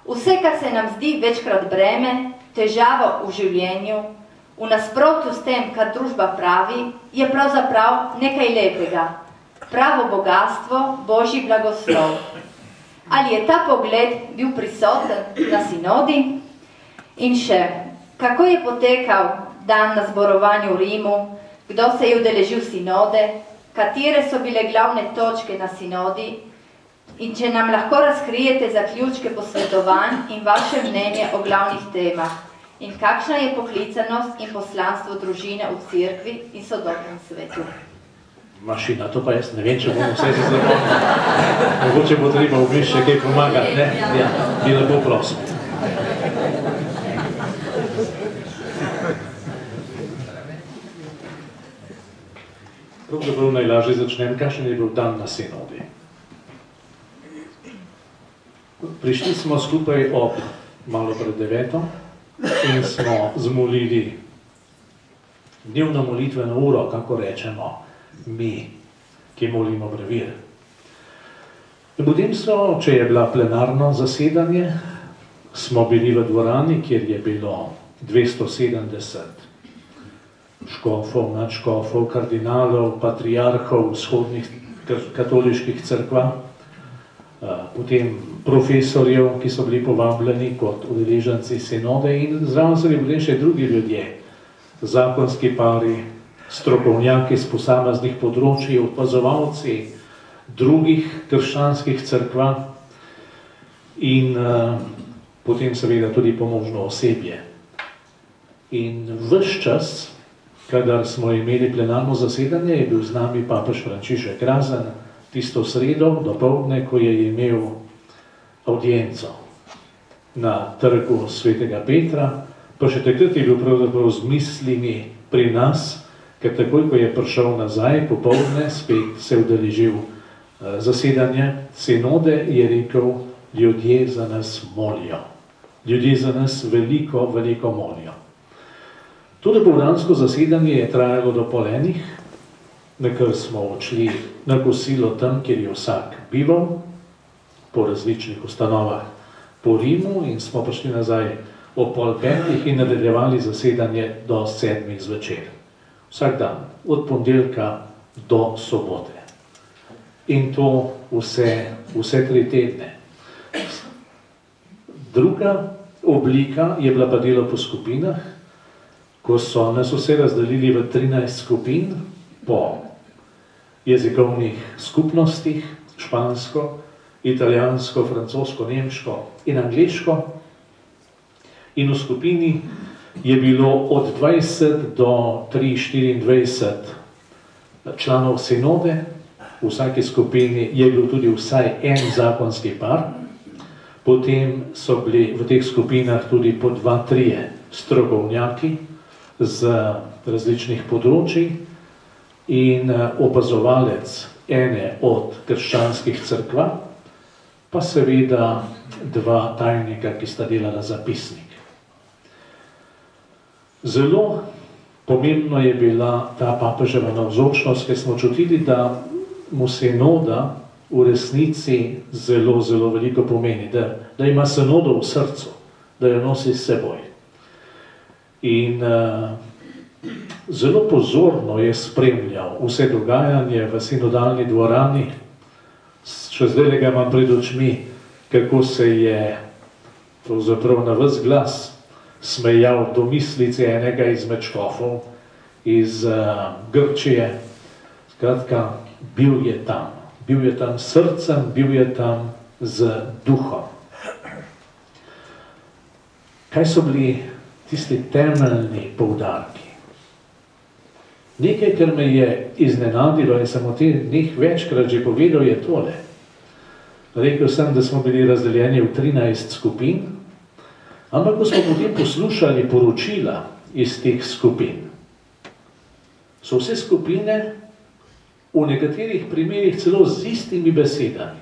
Vse, kar se nam zdi večkrat breme, težavo v življenju, v nasprotju s tem, kar družba pravi, je pravzaprav nekaj lepega, pravo bogatstvo, Božji blagoslov. Ali je ta pogled bil prisoten na sinodi? In še, kako je potekal dan na zborovanju v Rimu, kdo se je udeležil sinode, katere so bile glavne točke na sinodi, in če nam lahko razkrijete zaključke posvetovanj in vaše mnenje o glavnih temah, in kakšna je poklicanost in poslanstvo družine v cerkvi in sodobnem svetu. Mašina, to pa jaz ne vem, če bomo vse se zapomnili. Mogoče bo treba vmes še kaj pomagati, ne? Ja, bi lepo prosil. Pravzaprav najlažje začnem, kakšen je bil dan na sinodi. Prišli smo skupaj ob malo pred 9. in smo zmolili dnevno molitveno uro, kako rečemo mi, ki molimo brevir. In potem so, če je bila plenarno zasedanje, smo bili v dvorani, kjer je bilo 270 škofov, nadškofov, kardinalov, patriarhov vzhodnih katoliških cerkva, potem profesorjev, ki so bili povabljeni kot udeleženci sinode, in zraven so bili še drugi ljudje, zakonski pari, strokovnjaki z posameznih področij, opazovalci drugih krščanskih cerkva in potem seveda tudi pomožno osebje. In ves čas, kadar smo imeli plenarno zasedanje, je bil z nami papež Frančišek Razen, tisto sredo dopoldne, ko je imel avdienco na trgu svetega Petra, pa še takrat je bil pravzaprav z mislimi pri nas, ker takoj, ko je prišel nazaj popoldne, spet se udeležil zasedanje sinode, je rekel, ljudje za nas molijo. Ljudje za nas veliko, veliko molijo. To dopoldansko zasedanje je trajalo do pol enih, nakar smo odšli na kosilo tam, kjer je vsak bival, po različnih ustanovah po Rimu, in smo prišli nazaj o pol 5 in nadaljevali zasedanje do 7 zvečer. Vsak dan, od ponedeljka do sobote. In to vse 3 tedne. Druga oblika je bila pa delo po skupinah, ko so nas vse razdelili v 13 skupin po jezikovnih skupnostih, špansko, italijansko, francosko, nemško in angleško. In v skupini je bilo od 20 do 24 članov sinode, v vsaki skupini je bil tudi vsaj en zakonski par, potem so bili v teh skupinah tudi po 2-3 strokovnjaki z različnih področij, in opazovalec ene od krščanskih cerkva, pa seveda dva tajnika, ki sta delala zapisnik. Zelo pomembno je bila ta papeževa navzočnost, ker smo čutili, da mu sinoda v resnici zelo, zelo veliko pomeni, da ima sinodo v srcu, da jo nosi s seboj. In zelo pozorno je spremljal vse dogajanje v sinodalni dvorani. Še zdaj ga imam pred očmi, kako se je pravzaprav na ves glas smejal do mislice enega izmed škofov iz Grčije. Skratka, bil je tam s srcem, bil je tam z duhom. Kaj so bili tisti temeljni poudarki? Nekaj, kar me je iznenadilo in sem o teh večkrat že povedal, je tole. Rekel sem, da smo bili razdeljeni v 13 skupin, ampak ko smo potem poslušali poročila iz teh skupin, so vse skupine v nekaterih primerih celo z istimi besedami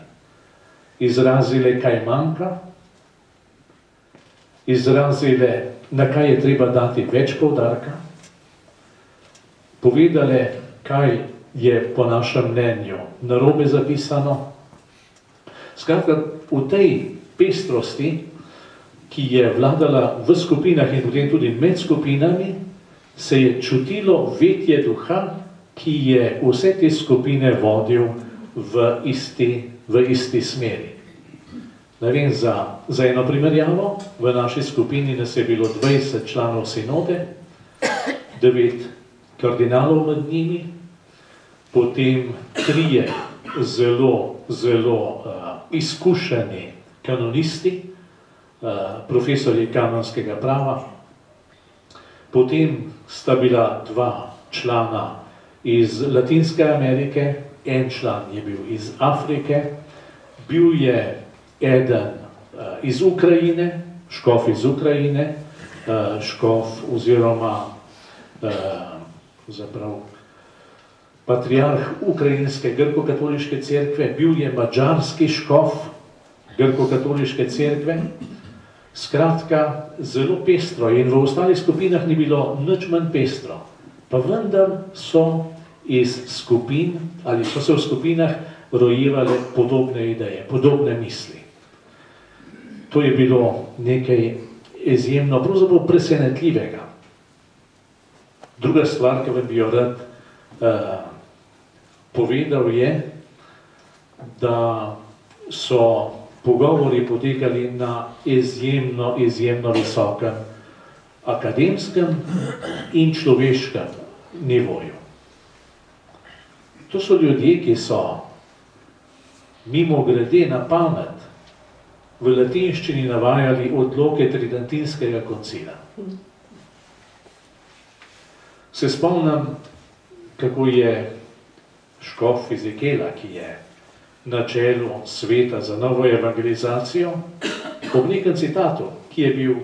izrazile, kaj manjka, izrazile, na kaj je treba dati več poudarka, povedale, kaj je po našem mnenju narobe zapisano. Skratka, v tej pestrosti, ki je vladala v skupinah in potem tudi med skupinami, se je čutilo vetje duha, ki je vse te skupine vodil v isti smeri. Ne vem, za eno primerjavo, v naši skupini nas je bilo 20 članov sinode, 9 kardinalov med njimi, potem 3 zelo izkušeni kanonisti, profesorji kanonskega prava, potem sta bila 2 člana iz Latinske Amerike, en član je bil iz Afrike, bil je eden iz Ukrajine, škof iz Ukrajine, škof oziroma patriarh Ukrajinske grko-katoliške cerkve, bil je mađarski škof grko-katoliške cerkve. Skratka, zelo pestro in v ostalih skupinah ni bilo nič manj pestro. Pa vendar so iz skupin ali so se v skupinah rojevale podobne ideje, podobne misli. To je bilo nekaj izjemno, pravzaprav presenetljivega. Druga stvar, ki vam bi jo rad povedal, je, da so pogovori potekali na izjemno visokem akademskem in človeškem nivoju. To so ljudje, ki so mimogrede na pamet v latinščini navajali odloke Tridentinskega koncila. Se spomnim, kako je škof Fizikela, ki je na čelu sveta za novo evangelizacijo, ob nekem citatu, ki je bil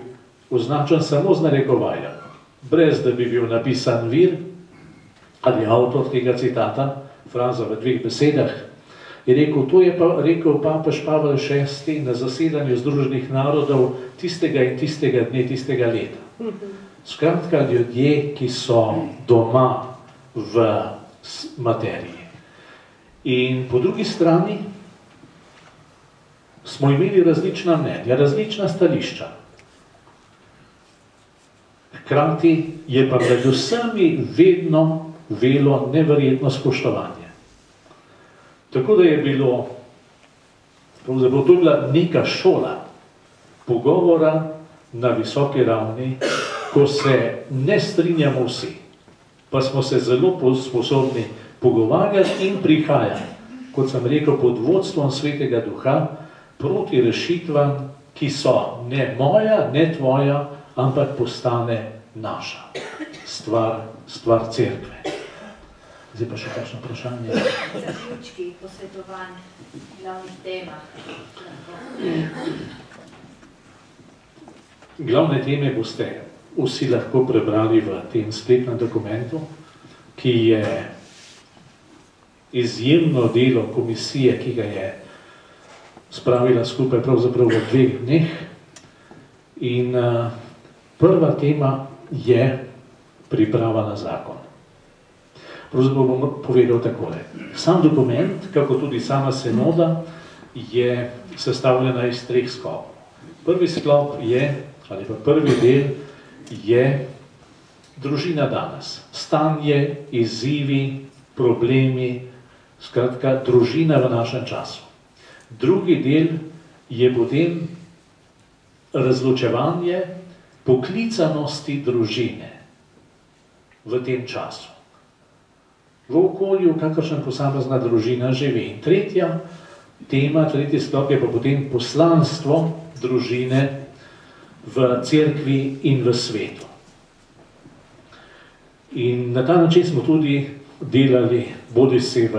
označen samo z narekovajem, brez da bi bil napisan vir ali avtor tega citata, fraza v 2 besedah, je rekel, to je pa rekel papež Pavel VI na zasedanju Združenih narodov tistega in tistega dne, tistega leta. Skratka, ljudje, ki so doma v materiji. In po drugi strani smo imeli različna mnenja, različna stališča. Hkrati je pa med vsemi vedno velo neverjetno spoštovanje. Tako da je bilo, pravzaprav to je bila neka šola pogovora na visoki ravni, ko se ne strinjamo vsi, pa smo se zelo sposobni pogovarjati in prihajati, kot sem rekel, pod vodstvom Svetega Duha, proti rešitvam, ki so ne moja, ne tvoja, ampak postane naša stvar cerkve. Zdaj pa še kakšno vprašanje? Zaključki, posvetovanj, glavnih temah. Glavne teme boste vsi lahko prebrali v tem spletnem dokumentu, ki je izjemno delo komisije, ki ga je spravila skupaj pravzaprav v 2 dneh. In prva tema je priprava na zakon. Pravzaprav bom povedal takole. Sam dokument, kako tudi sama sinoda, je sestavljena iz 3 sklopov. Prvi sklop je, ali pa prvi del, je družina danes. Stanje, izzivi, problemi, skratka, družina v našem času. Drugi del je potem razločevanje poklicanosti družine v tem času. V okolju, kakršna posamezna družina živi. In tretja tema, tretji sklop je pa potem poslanstvo družine v cerkvi in v svetu. In na ta način smo tudi delali bodisi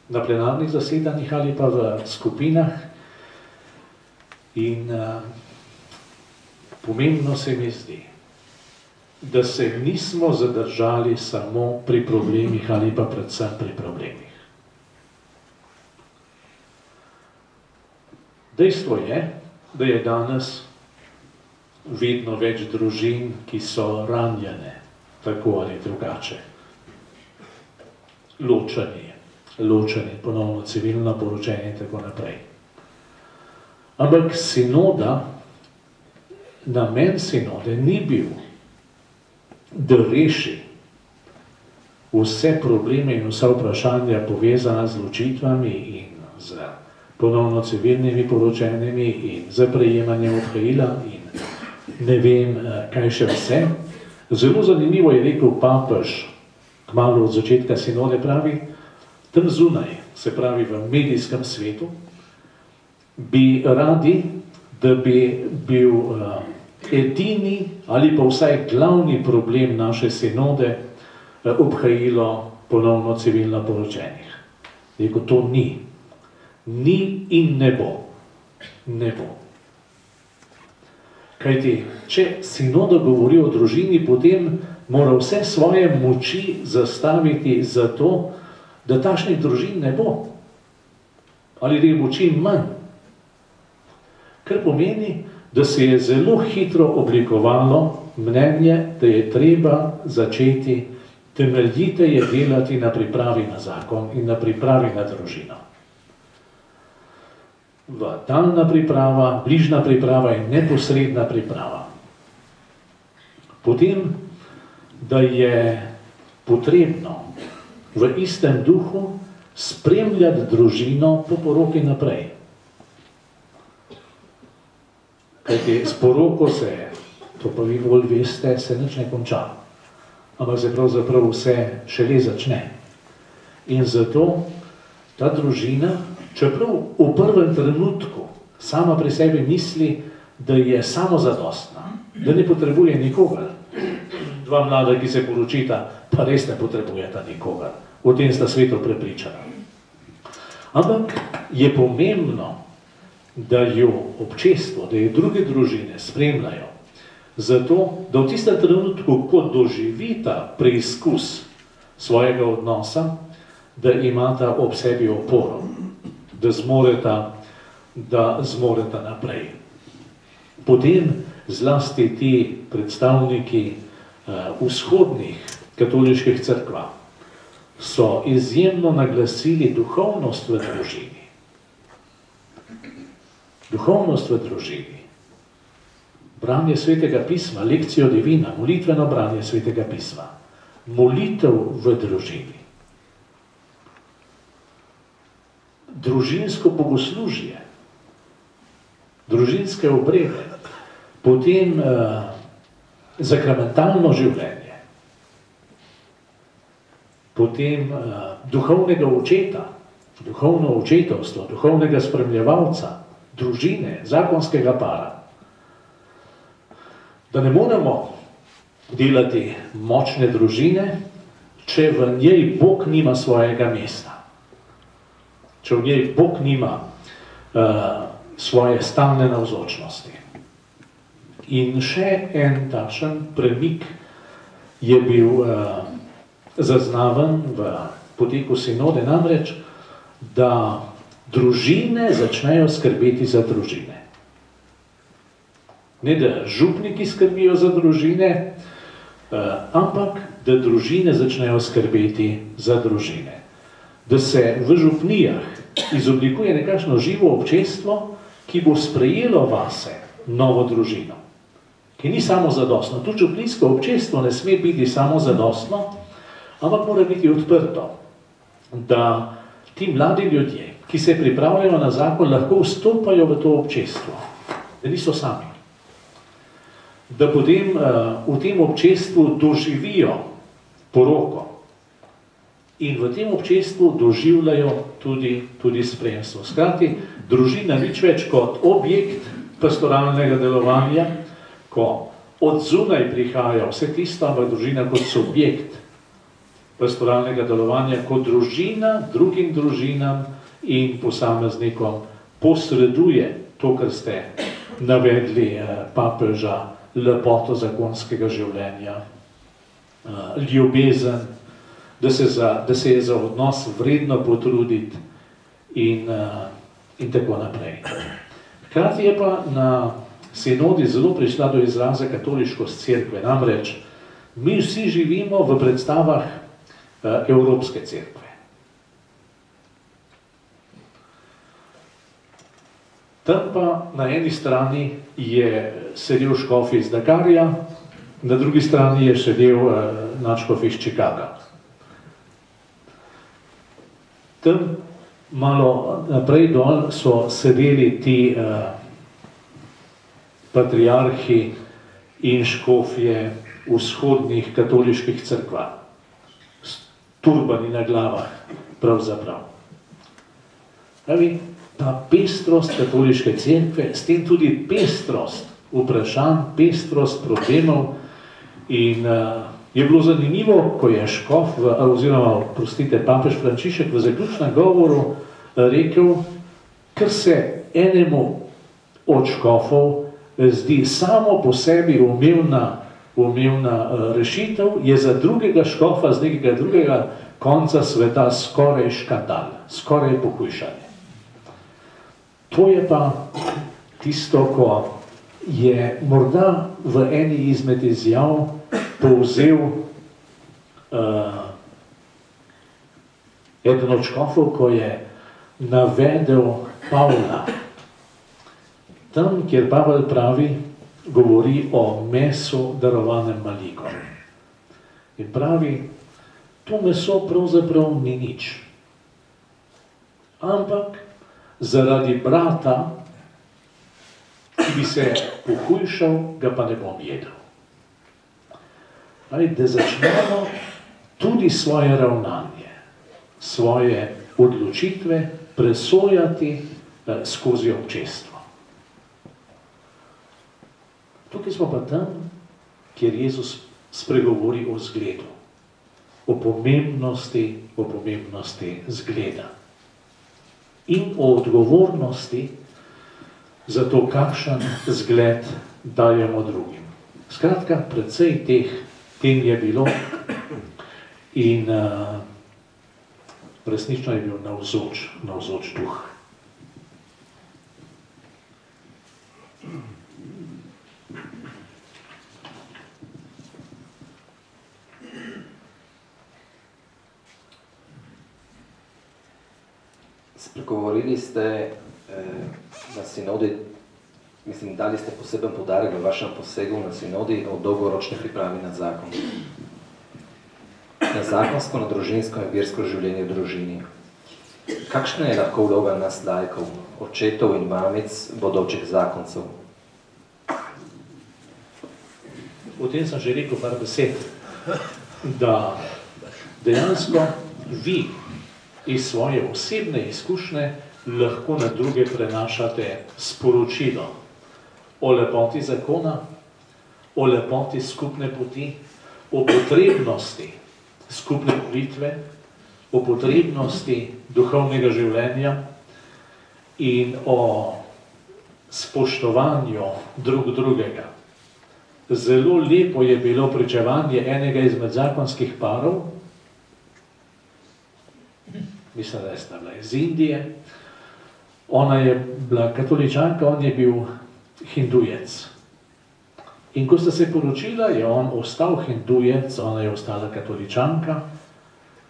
na plenarnih zasedanjih ali pa v skupinah. In pomembno se mi zdi, da se nismo zadržali samo pri problemih ali pa predvsem pri problemih. Dejstvo je, da je danes vedno več družin, ki so ranjene, tako ali drugače. Ločeni, ponovno civilno poročenje in tako naprej. Ampak sinoda, namen sinode ni bil, da reši vse probleme in vsa vprašanja povezana z ločitvami in z ponovno civilnimi poročenimi in z prejemanjem obhajila in ne vem, kaj še vse. Zelo zanimivo je rekel papež, kmalu od začetka sinode pravi, tam zunaj, se pravi v medijskem svetu, bi radi, da bi bil edini ali pa vsaj glavni problem naše sinode obhajilo ponovno civilno poročenih. Rekel, to ni. Ni in ne bo. Ne bo. Kajti, če sinoda govori o družini, potem mora vse svoje moči zastaviti za to, da takšnih družin ne bo. Ali da je moči manj. Kar pomeni, da se je zelo hitro oblikovalo mnenje, da je treba začeti temeljiteje delati na pripravi na zakon in na pripravi na družino. Daljna priprava, bližna priprava in neposredna priprava. Potem, da je potrebno v istem duhu spremljati družino po poroki naprej. Kajti s poroko se, to pa vi bolj veste, se nič ne konča. Ampak se pravzaprav vse šele začne. In zato ta družina, čeprav v prvem trenutku sama pri sebi misli, da je samozadostna, da ne potrebuje nikogar. 2 mlada, ki se poročita, pa res ne potrebujeta nikogar. O tem sta sveto prepričana. Ampak je pomembno, da jo občestvo, da jo druge družine spremljajo, zato, da v tistem trenutku, ko doživita preizkus svojega odnosa, da imata ob sebi oporo, da zmoreta naprej. Potem zlasti ti predstavniki vzhodnih katoliških cerkva so izjemno naglasili duhovnost v družini. Duhovnost v družini. Branje svetega pisma, lekcijo divina, molitveno branje svetega pisma. Molitev v družini. Družinsko bogoslužje. Družinske obrede. Potem zakramentalno življenje. Potem duhovnega očeta, duhovno očetovstvo, duhovnega spremljevalca, družine, zakonskega para. Da ne moremo delati močne družine, če v njej Bog nima svojega mesta. Če v njej Bog nima svoje stalne navzočnosti. In še en takšen premik je bil zaznaven v poteku sinode, namreč, da družine začnejo skrbeti za družine. Ne da župniki skrbijo za družine, ampak da družine začnejo skrbeti za družine. Da se v župnijah izoblikuje nekakšno živo občestvo, ki bo sprejelo vase novo družino, ki ni samozadostno. Tudi župnijsko občestvo ne sme biti samozadostno, ampak mora biti odprto, da ti mladi ljudje, ki se pripravljajo na zakon, lahko vstopajo v to občestvo, da niso sami. Da potem v tem občestvu doživijo poroko in v tem občestvu doživljajo tudi spremstvo. Skrati, družina nič več kot objekt pastoralnega delovanja, ko od zunaj prihaja vse tisto, ampak družina kot subjekt pastoralnega delovanja, kot družina drugim družinam in posameznikom posreduje to, kar ste navedli papeža, lepoto zakonskega življenja, ljubezen, da se je za odnos vredno potruditi in tako naprej. Hkrati je pa na sinodi zelo prišla do izraza katoliškost cerkve, namreč mi vsi živimo v predstavah Evropske cerkve. Tam pa na eni strani je sedel škof iz Dakarja, na drugi strani je sedel nadškof iz Chicaga. Tam malo naprej dol so sedeli ti patriarhi in škofje vzhodnih katoliških cerkva, s turbani na glavah, pravzaprav. Ta pestrost katoliške cerkve, s tem tudi pestrost vprašanj, pestrost problemov in je bilo zanimivo, ko je škof, oziroma, prostite, papež Frančišek v zaključnem govoru rekel, kar se enemu od škofov zdi samo po sebi umevna rešitev, je za drugega škofa z nekega drugega konca sveta skoraj škandal, skoraj pohujšanje. To je pa tisto, ko je morda v eni izmed izjav povzel eden od škofov, ko je navedel Pavla. Tam, kjer Pavel pravi, govori o mesu darovanem malikom. In pravi, to meso pravzaprav ni nič. Ampak zaradi brata, ki bi se pohujšal, ga pa ne bom jedel. Da začnemo tudi svoje ravnanje, svoje odločitve presojati skozi občestvo. Tukaj smo pa tam, kjer Jezus spregovori o zgledu, o pomembnosti zgleda in o odgovornosti za to, kakšen zgled dajemo drugim. Skratka, precej teh tem je bilo in resnično je bil navzoč duh. Spregovorili ste na sinodi, mislim, dali ste poseben poudarek v vašem posegu na sinodi o dolgoročni pripravi na zakon. Na zakonsko, na družinsko in versko življenje v družini. Kakšna je lahko vloga nas laikov, očetov in mamic, bodočih zakoncev? O tem sem že rekel par besed, da dejansko vi iz svoje osebne izkušnje lahko na druge prenašate sporočilo o lepoti zakona, o lepoti skupne poti, o potrebnosti skupne molitve, o potrebnosti duhovnega življenja in o spoštovanju drugega. Zelo lepo je bilo pričevanje enega izmed zakonskih parov, mislim, da sta bila iz Indije. Ona je bila katoličanka, on je bil hindujec. In ko sta se poročila, je on ostal hindujec, ona je ostala katoličanka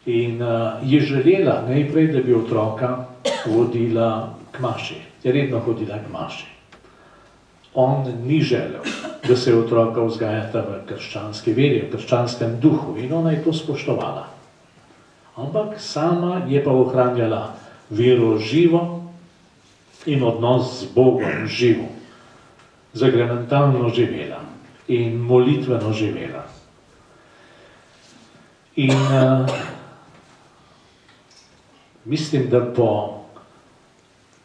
in je želela najprej, da bi otroka vodila k maši, je redno hodila k maši. On ni želel, da se otroka vzgajata v krščanski veri, v krščanskem duhu in ona je to spoštovala. Ampak sama je pa ohranjala vero živo in odnos z Bogom živo, zagramentalno živela in molitveno živela. In mislim, da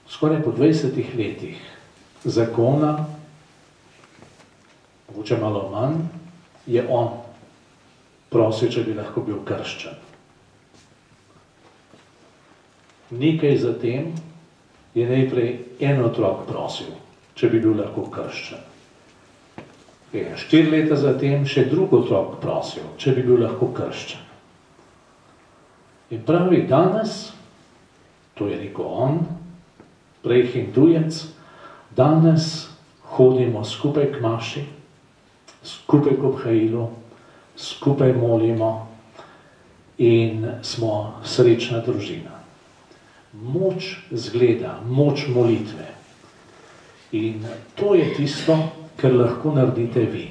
skoraj po 20 letih zakona, mogoče malo manj, je on prosil, če bi lahko bil krščan. Nekaj zatem je najprej en otrok prosil, če bi bil lahko krščan. 4 leta zatem še drug otrok prosil, če bi bil lahko krščan. In pravi, danes, to je rekel on, prej hindujec, danes hodimo skupaj k maši, skupaj k obhajilu, skupaj molimo in smo srečna družina. Moč zgleda, moč molitve. In to je tisto, kar lahko naredite vi.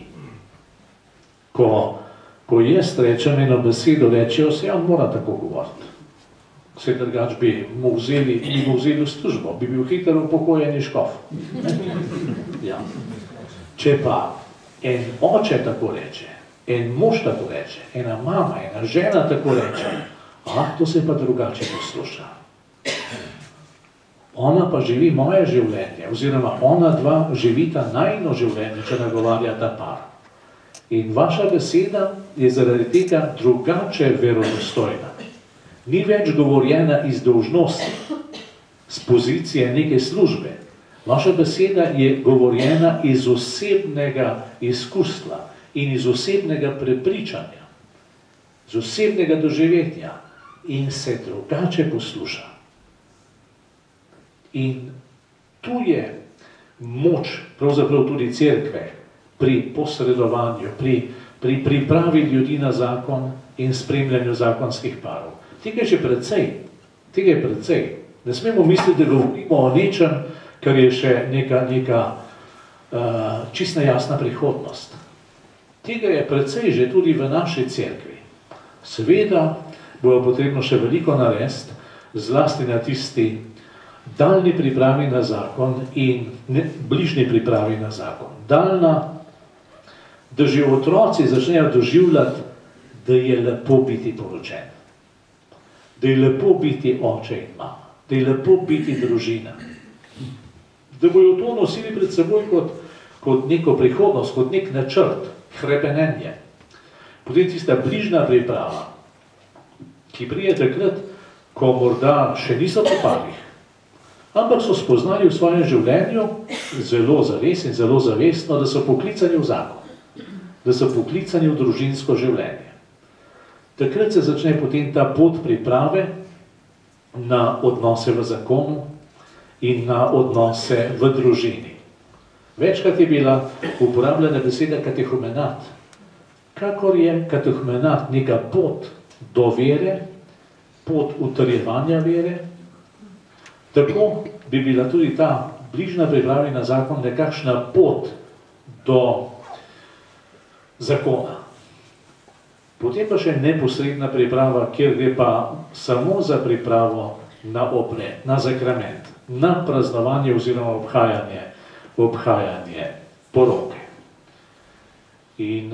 Ko jaz rečem eno besedo, rečejo se, on mora tako govoriti. Vse drugač bi mu vzeli v službo, bi bil hiter upokojeni škof. Ja. Če pa en oče tako reče, en mož tako reče, ena mama, ena žena tako reče, to se pa drugače posluša. Ona pa živi moje življenje, oziroma ona dva živita najino življenje, če nagovarja ta par. In vaša beseda je zaradi tega drugače verodostojna. Ni več govorjena iz dolžnosti, z pozicije neke službe. Vaša beseda je govorjena iz osebnega izkustva in iz osebnega prepričanja, iz osebnega doživetja in se drugače posluša. In tu je moč, pravzaprav tudi cerkve, pri posredovanju, pri pripravi ljudi na zakon in spremljanju zakonskih parov. Tega je precej. Ne smemo misliti, da govorimo o nečem, kar je še neka čisto jasna prihodnost. Tega je precej že tudi v naši cerkvi. Seveda bo potrebno še veliko narediti, zlasti na tisti daljni pripravi na zakon in bližnji pripravi na zakon. Daljna, da že otroci začnejo doživljati, da je lepo biti poročen, da je lepo biti oče in mama, da je lepo biti družina, da bojo to nosili pred seboj kot neko prihodnost, kot nek načrt, hrepenenje. Potem tista bližna priprava, ki pride takrat, ko morda še niso po parih, ampak so spoznali v svojem življenju zelo zares in zelo zavestno, da so poklicani v zakon, da so poklicani v družinsko življenje. Takrat se začne potem ta pot priprave na odnose v zakonu in na odnose v družini. Večkrat je bila uporabljena beseda katehumenat. Kakor je katehumenat neka pot do vere, pot utrjevanja vere, tako bi bila tudi ta bližna priprava na zakon nekakšna pot do zakona. Potem pa še neposredna priprava, kjer gre pa samo za pripravo na obred, na zakrament, na praznovanje oziroma obhajanje poroke. In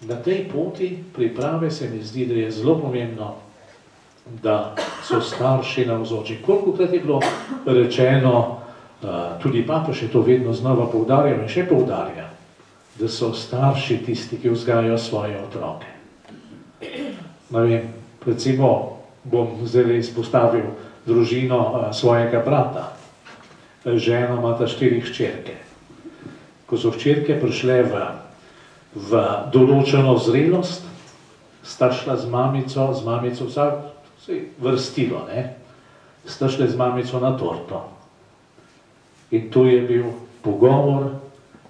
na tej poti priprave se mi zdi, da je zelo pomembno, da so starši navzoči. Kolikokrat je bilo rečeno, tudi papež je to vedno znova poudarjal in še poudarja, da so starši tisti, ki vzgajajo svoje otroke. Recimo, bom zdaj izpostavil družino svojega brata. Žena imata 4 hčerke. Ko so hčerke prišle v določeno zrelost, sta šla z mamico vrstilo, ne? Sta šli z mamico na torto. In to je bil pogovor,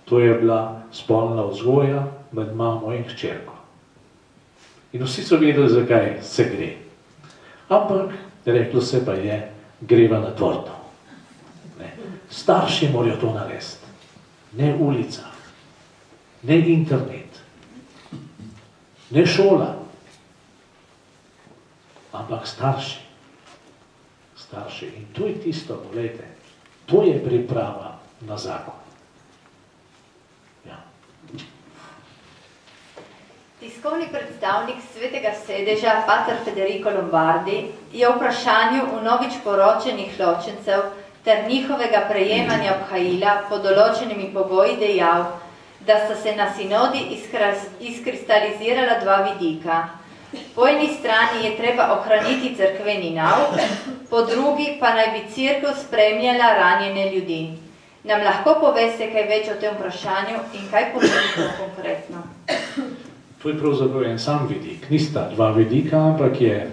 to je bila spolna vzgoja med mamo in hčerko. In vsi so vedeli, zakaj se gre. Ampak reklo se pa je, greva na torto. Ne? Starši morajo to narediti. Ne ulica, ne internet, ne šola, ampak starši. Starši. In to je tisto, gledajte, to je priprava na zakon. Ja. Tiskovni predstavnik Svetega sedeža, pater Federico Lombardi, je v vprašanju vnovič poročenih ločencev ter njihovega prejemanja obhajila pod določenimi pogoji dejal, da sta se na sinodi izkristalizirala dva vidika. Po eni strani je treba ohraniti cerkveni nauk, po drugi pa naj bi cerkev spremljala ranjene ljudi. Nam lahko poveste kaj več o tem vprašanju in kaj pomeni to konkretno? To je pravzaprav en sam vidik. Nista dva vidika, ampak je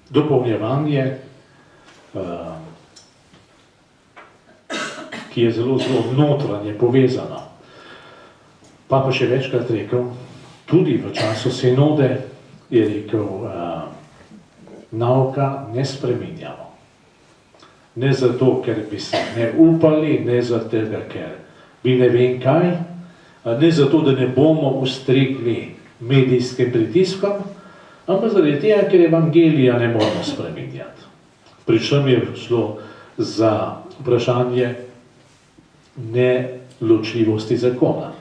dopolnjevanje, ki je zelo notranje povezano. Pa še večkrat rekel, tudi v času sinode je rekel, nauka ne spreminjamo. Ne zato, ker bi se ne upali, ne zato, ker bi ne vem kaj, ne zato, da ne bomo ustregli medijskim pritiskom, ampak zaradi tega, ker evangelija ne moramo spreminjati. Pričem je šlo za vprašanje neločljivosti zakona.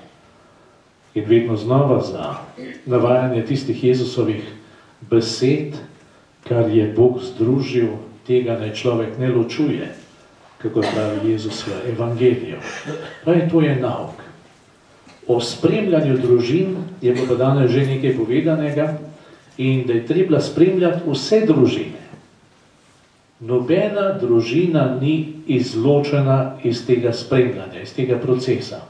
In vedno znova za navajanje tistih Jezusovih besed, kar je Bog združil, tega naj človek ne ločuje, kako pravi Jezus v evangeliju. Pravi, to je nauk. O spremljanju družin je bilo pa danes že nekaj povedanega in da je treba spremljati vse družine. Nobena družina ni izločena iz tega spremljanja, iz tega procesa.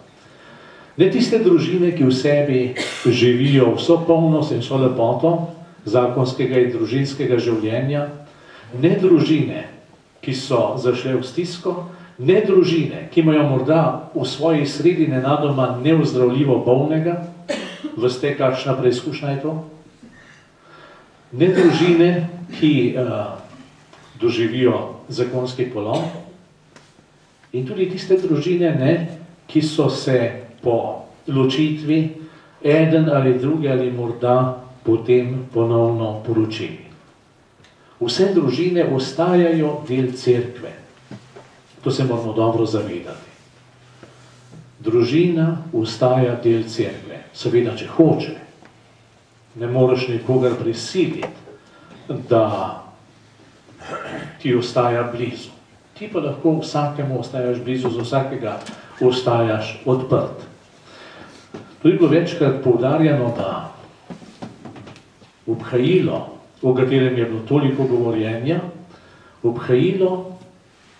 Ne tiste družine, ki v sebi živijo vso polnost in vso lepoto zakonskega in družinskega življenja, ne družine, ki so zašle v stisko, ne družine, ki imajo morda v svoji sredi nenadoma neozdravljivo bolnega, veste, kakšna preizkušnja je to? Ne družine, ki doživijo zakonski polom, in tudi tiste družine, ne, ki so se po ločitvi eden ali drugi ali morda potem ponovno poročili. Vse družine ostajajo del cerkve. To se moramo dobro zavedati. Družina ostaja del cerkve. Seveda, če hoče. Ne moreš nikogar prisiliti, da ti ostaja blizu. Ti pa lahko vsakemu ostajaš blizu, za vsakega ostajaš odprt. To je bilo večkrat poudarjeno, da obhajilo, o katerem je bilo toliko govorjenja, obhajilo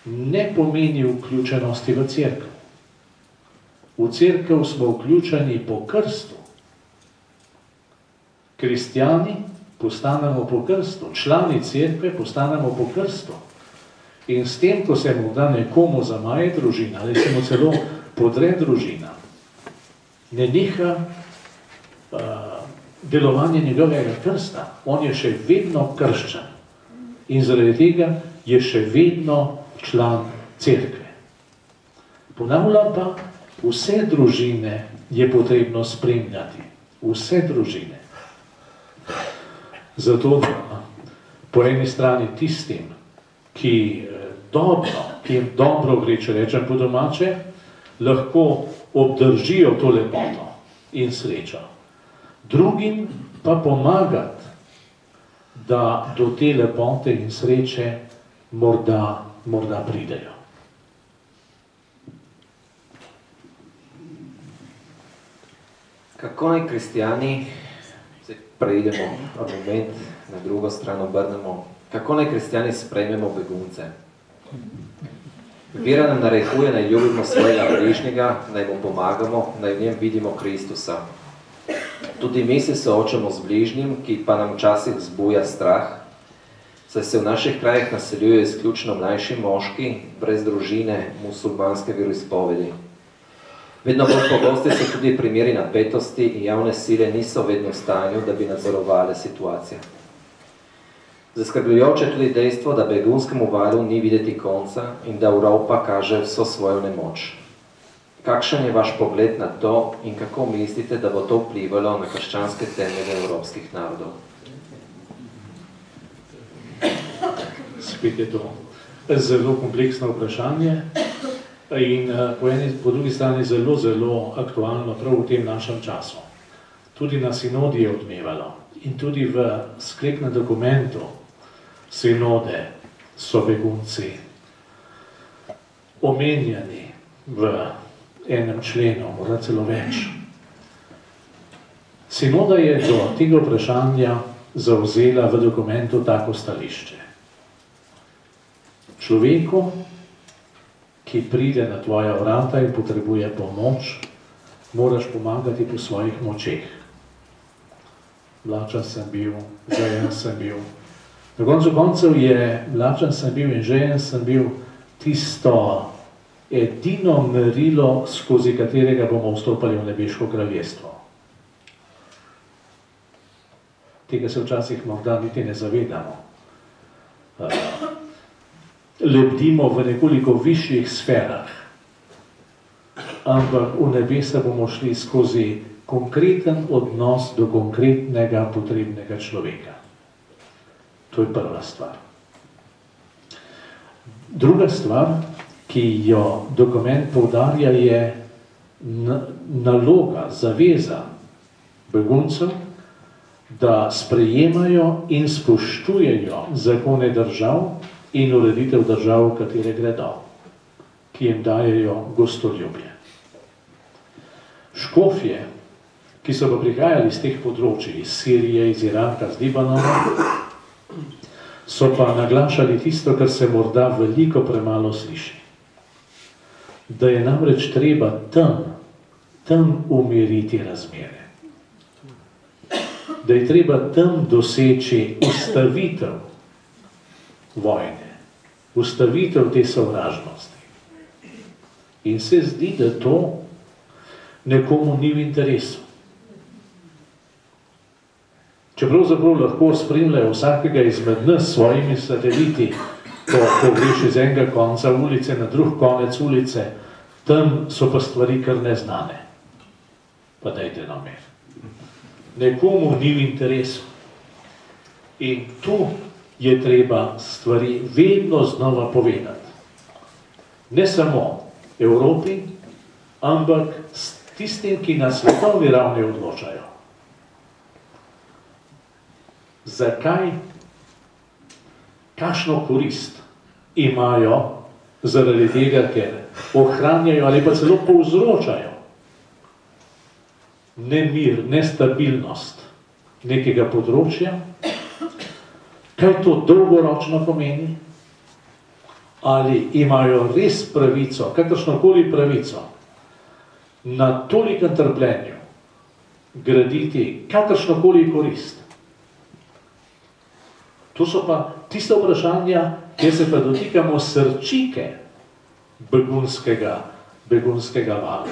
ne pomeni vključenosti v cerkev. V cerkev smo vključeni po krstu. Kristjani postanemo po krstu, člani cerkve postanemo po krstu. In s tem, ko se morda nekomu zamaje družina, ali se mu celo podre družina, ne neha delovanje njegovega krsta. On je še vedno krščan. In zaradi tega je še vedno član cerkve. Ponavljam pa, vse družine je potrebno spremljati. Vse družine. Zato, da po eni strani tistim, ki jim dobro gre, če rečem po domače, lahko obdržijo to lepoto in srečo. Drugim pa pomagati, da do te lepote in sreče morda pridejo. Kako naj kristjani, preidemo argument, na drugo stran obrnemo, kako naj kristjani sprejmemo begunce? Vera nam narekuje, naj ljubimo svojega bližnjega, naj mu pomagamo, naj v njem vidimo Kristusa. Tudi mi se soočamo z bližnjim, ki pa nam včasih vzbuja strah, saj se v naših krajih naseljujejo izključno mlajši moški, brez družine, musulmanske veroizpovedi. Vedno bolj pogosti so tudi primeri napetosti in javne sile niso vedno v stanju, da bi nadzorovale situacijo. Zaskrbljujoče je tudi dejstvo, da begunskemu valu ni videti konca in da Evropa kaže vso svojo nemoč. Kakšen je vaš pogled na to in kako mislite, da bo to vplivalo na krščanske temelje evropskih narodov? Spet je to zelo kompleksno vprašanje in po drugi strani zelo aktualno prav v tem našem času. Tudi na sinodi je odmevalo in tudi v sklepnem dokumentu sinode so begunci omenjeni v enem členu, morda celo več. Sinoda je do tega vprašanja zavzela v dokumentu tako stališče. Človeku, ki pride na tvoja vrata in potrebuje pomoč, moraš pomagati po svojih močeh. Mlačen sem bil, žejen sem bil. Na koncu koncev je mlačen sem bil in žejen sem bil tisto edino merilo, skozi katerega bomo vstopali v nebeško kraljestvo. Tega se včasih morda niti ne zavedamo. Lebdimo v nekoliko višjih sferah, ampak v nebesa bomo šli skozi konkreten odnos do konkretnega potrebnega človeka. To je prva stvar. Druga stvar, ki jo dokument poudarja, je naloga, zaveza beguncev, da sprejemajo in spoštujejo zakone držav in ureditev držav, v katere gredo, ki jim dajejo gostoljubje. Škofje, ki so pa prihajali iz teh področij, iz Sirije, iz Iraka, z Libanona, so pa naglašali tisto, kar se morda veliko premalo sliši. Da je namreč treba tam umiriti razmere. Da je treba tam doseči ustavitev vojne, ustavitev te sovražnosti. In se zdi, da to nekomu ni v interesu. Čeprav lahko spremljajo vsakega izmed nas s svojimi sateliti, ko greš iz enega konca ulice na drug konec ulice, tam so pa stvari kar neznane. Pa dajte na mer. Nekomu ni v interesu. In tu je treba stvari vedno znova povedati. Ne samo Evropi, ampak tistim, ki na svetovni ravni odločajo. Zakaj? Kakšno korist imajo zaradi tega, ker ohranjajo ali pa celo povzročajo nemir, nestabilnost nekega področja? Kaj to dolgoročno pomeni? Ali imajo res pravico, kakršnokoli pravico, na tolikem trpljenju graditi kakršnokoli korist? To so pa tiste vprašanja, kjer se pa dotikamo srčike begunskega vala.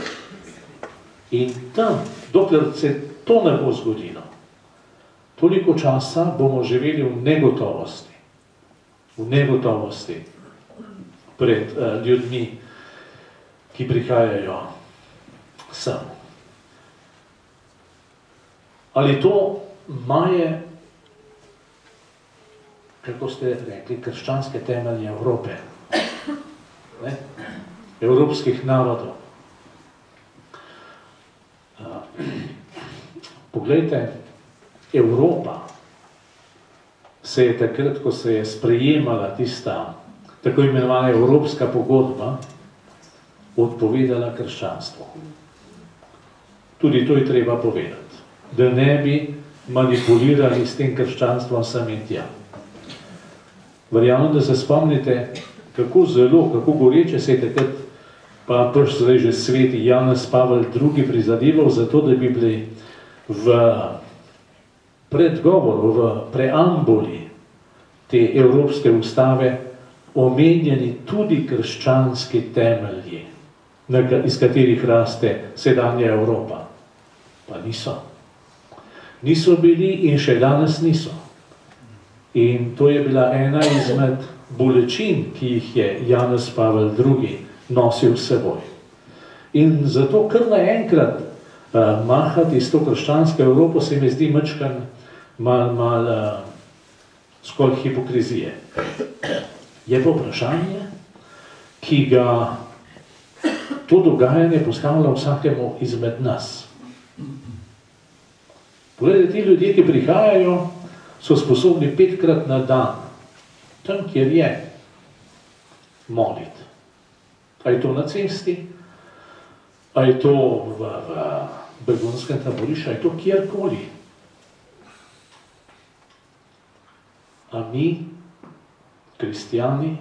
In tam, dokler se to ne bo zgodilo, toliko časa bomo živeli v negotovosti pred ljudmi, ki prihajajo sem. Ali to maje, kako ste rekli, krščanske temelje Evrope, evropskih narodov. Poglejte, Evropa se je takrat, ko se je sprejemala tista tako imenovana Evropska pogodba, odpovedala krščanstvu. Tudi to je treba povedati, da ne bi manipulirali s tem krščanstvom sem in tja. Verjamem, da se spomnite, kako goreče se je takrat, pa zdaj že sveti Janez Pavel II prizadeval za to, da bi bili v predgovoru, v preambuli te Evropske ustave omenjeni tudi krščanski temelji, iz katerih raste sedanja Evropa. Pa niso. Niso bili in še danes niso. In to je bila ena izmed bolečin, ki jih je Janez Pavel II. Nosil s seboj. In zato kar naenkrat mahati s to krščansko Evropo se mi zdi mačkan mal skolj hipokrizije. Je pa vprašanje, ki ga to dogajanje postavlja vsakemu izmed nas. Pogledajte, ti ljudje, ki prihajajo, so sposobni 5-krat na dan, tam, kjer je, moliti. A je to na cesti, a je to v begunskem taborišču, a je to kjerkoli. A mi, kristjani,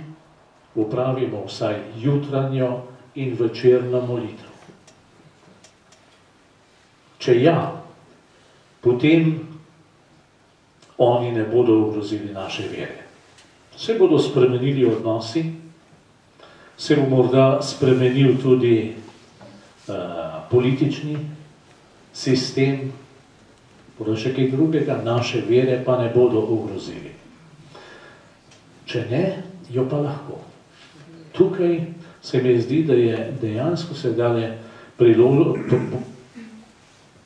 opravimo vsaj jutranjo in večerno molitev. Če ja, potem oni ne bodo ogrozili naše vere. Se bodo spremenili odnosi, se bo morda spremenil tudi politični sistem, bodo še kaj drugega, naše vere pa ne bodo ogrozili. Če ne, jo pa lahko. Tukaj se mi zdi, da je dejansko se dale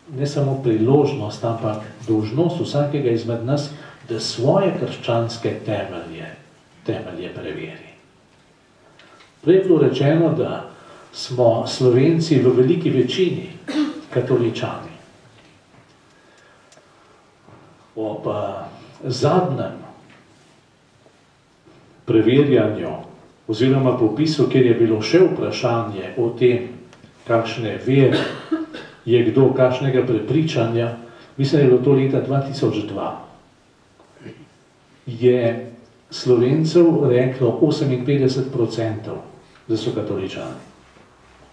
ne samo priložnost, ampak dolžnost vsakega izmed nas, da svoje krščanske temelje preveri. Prej je bilo rečeno, da smo Slovenci v veliki večini katoličani. Ob zadnjem preverjanju oziroma popisu, kjer je bilo še vprašanje o tem, kakšne vere je kdo, kakšnega prepričanja, mislim, da je bilo to leta 2002, je Slovencev reklo 58%, da so katoličani.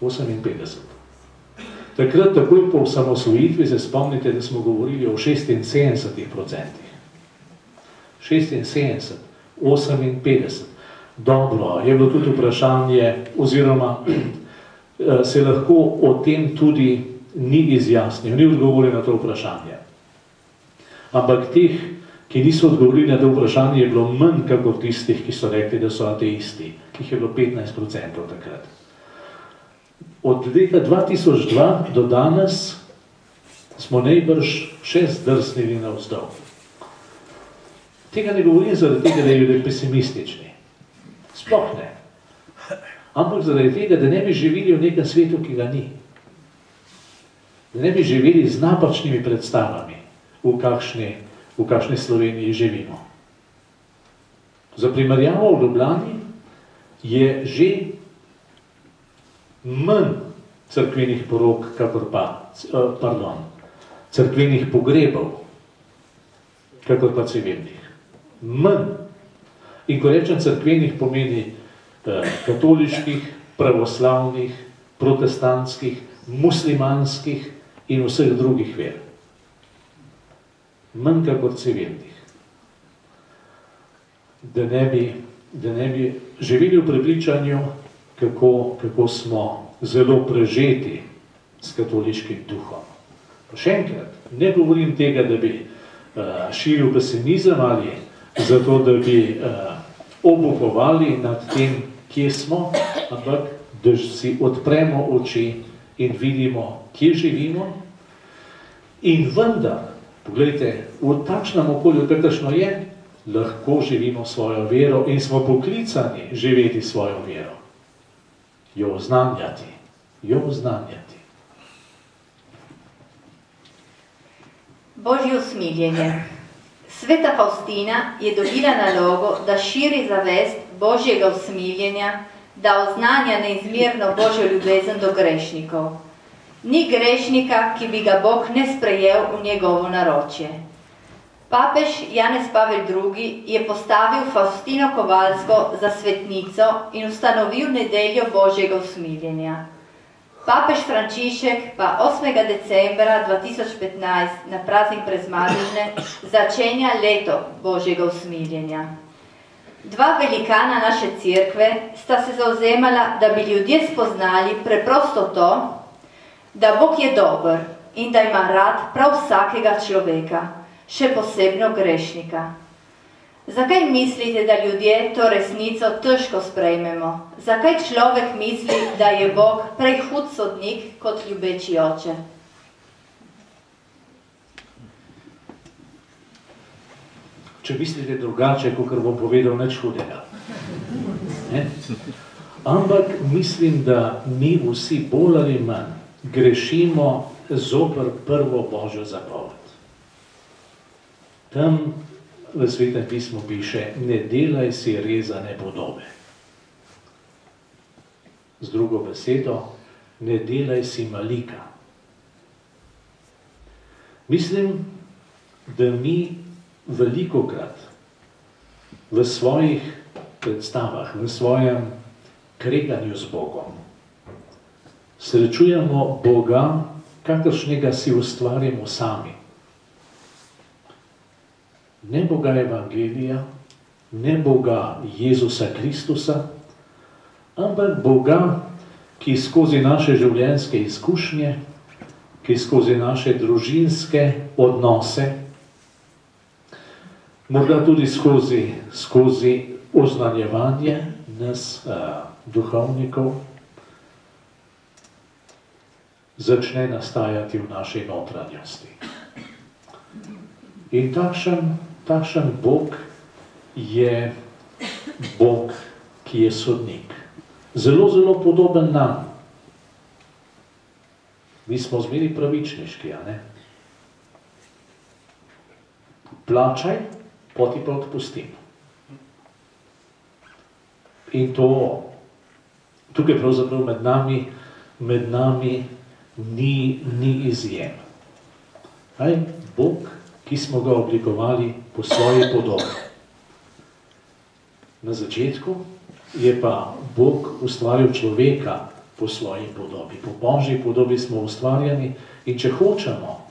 58%. Takrat, takoj po osamosvojitvi, se spomnite, da smo govorili o 76%. 76, 58. Dobro, je bilo tudi vprašanje, oziroma se lahko o tem tudi ni izjasnil, ni odgovoril na to vprašanje. Ampak teh, ki niso odgovorili na to vprašanje, je bilo manj kakor tistih, ki so rekli, da so ateisti, ki jih je bilo 15% takrat. Od leta 2002 do danes smo najbrž še zdrsnili navzdol. Tega ne govorim zaradi tega, da je ljudje pesimistični. Sploh ne. Ampak zaradi tega, da ne bi živeli v nekem svetu, ki ga ni. Da ne bi živeli z napačnimi predstavami, v kakšni Sloveniji živimo. Za primerjavo v Ljubljani je že manj cerkvenih porok, kakor pa, cerkvenih pogrebov, kakor pa civilnih. Manj. In ko rečem cerkvenih, pomeni katoliških, pravoslavnih, protestantskih, muslimanskih in vseh drugih ver. Manj kakor civilnih. Da ne bi živeli v prepričanju, kako smo zelo prežeti s katoliškim duhom. Pa še enkrat, ne govorim tega, da bi širil pesimizem ali zato, da bi obupovali nad tem, kje smo, ampak da si odpremo oči in vidimo, kje živimo. In vendar, pogledajte, v takšnem okolju, kakršno je, lahko živimo svojo vero in smo poklicani živeti svojo vero. Jo oznanjati. Božje usmiljenje. Sveta Faustina je dobila nalogo, da širi zavest Božjega usmiljenja, da oznanja neizmerno Božjo ljubezen do grešnikov. Ni grešnika, ki bi ga Bog ne sprejel v njegovo naročje. Papež Janez Pavel II. Je postavil Faustino Kovalsko za svetnico in ustanovil nedeljo Božjega usmiljenja. Papež Frančišek pa 8. decembra 2015 na praznik Prezmadežne začenja leto Božjega usmiljenja. Dva velikana naše cerkve sta se zauzemala, da bi ljudje spoznali preprosto to, da Bog je dober in da ima rad prav vsakega človeka, še posebno grešnika. Zakaj mislite, da ljudje to resnico težko sprejmemo? Zakaj človek misli, da je Bog prej hud sodnik kot ljubeči oče? Če mislite drugače, kot bom povedal, nič hudega. Ampak mislim, da mi vsi bolj ali manj grešimo zoper prvo Božjo zapoved. Tam v Svetem pismu piše, ne delaj si rezane podobe. Z drugo besedo, ne delaj si malika. Mislim, da mi velikokrat v svojih predstavah, v svojem kreganju z Bogom srečujemo Boga, kakršnega si ustvarimo sami. Ne Boga Evangelija, ne Boga Jezusa Kristusa, ampak Boga, ki skozi naše življenjske izkušnje, ki skozi naše družinske odnose, morda tudi skozi oznanjevanje nas, duhovnikov, začne nastajati v naši notranjosti. In takšen Bog je Bog, ki je sodnik. Zelo, zelo podoben nam. Mi smo zmeri pravičniški, a ne? Plačaj, poti pa odpustim. In tukaj pravzaprav med nami ni izjem. Bog, ki smo ga oblikovali po svoji podobi. Na začetku je pa Bog ustvaril človeka po svoji podobi. Po Božji podobi smo ustvarjeni in če hočemo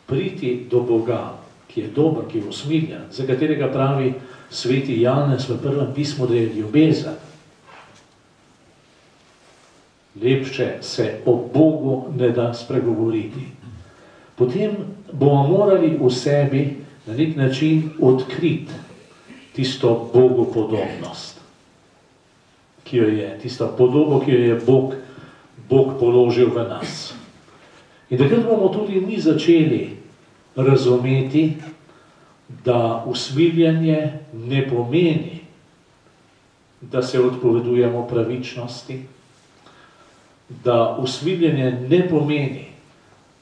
priti do Boga, ki je dober, ki je usmiljen, za katerega pravi sveti Janez v prvem pismu, da je ljubezen, lepše se o Bogu ne da spregovoriti. Potem bomo morali v sebi na nek način odkriti tisto bogopodobnost, tisto podobo, ki jo je Bog položil v nas. In takrat bomo tudi mi začeli razumeti, da usmiljenje ne pomeni, da se odpovedujemo pravičnosti, da usmiljenje ne pomeni,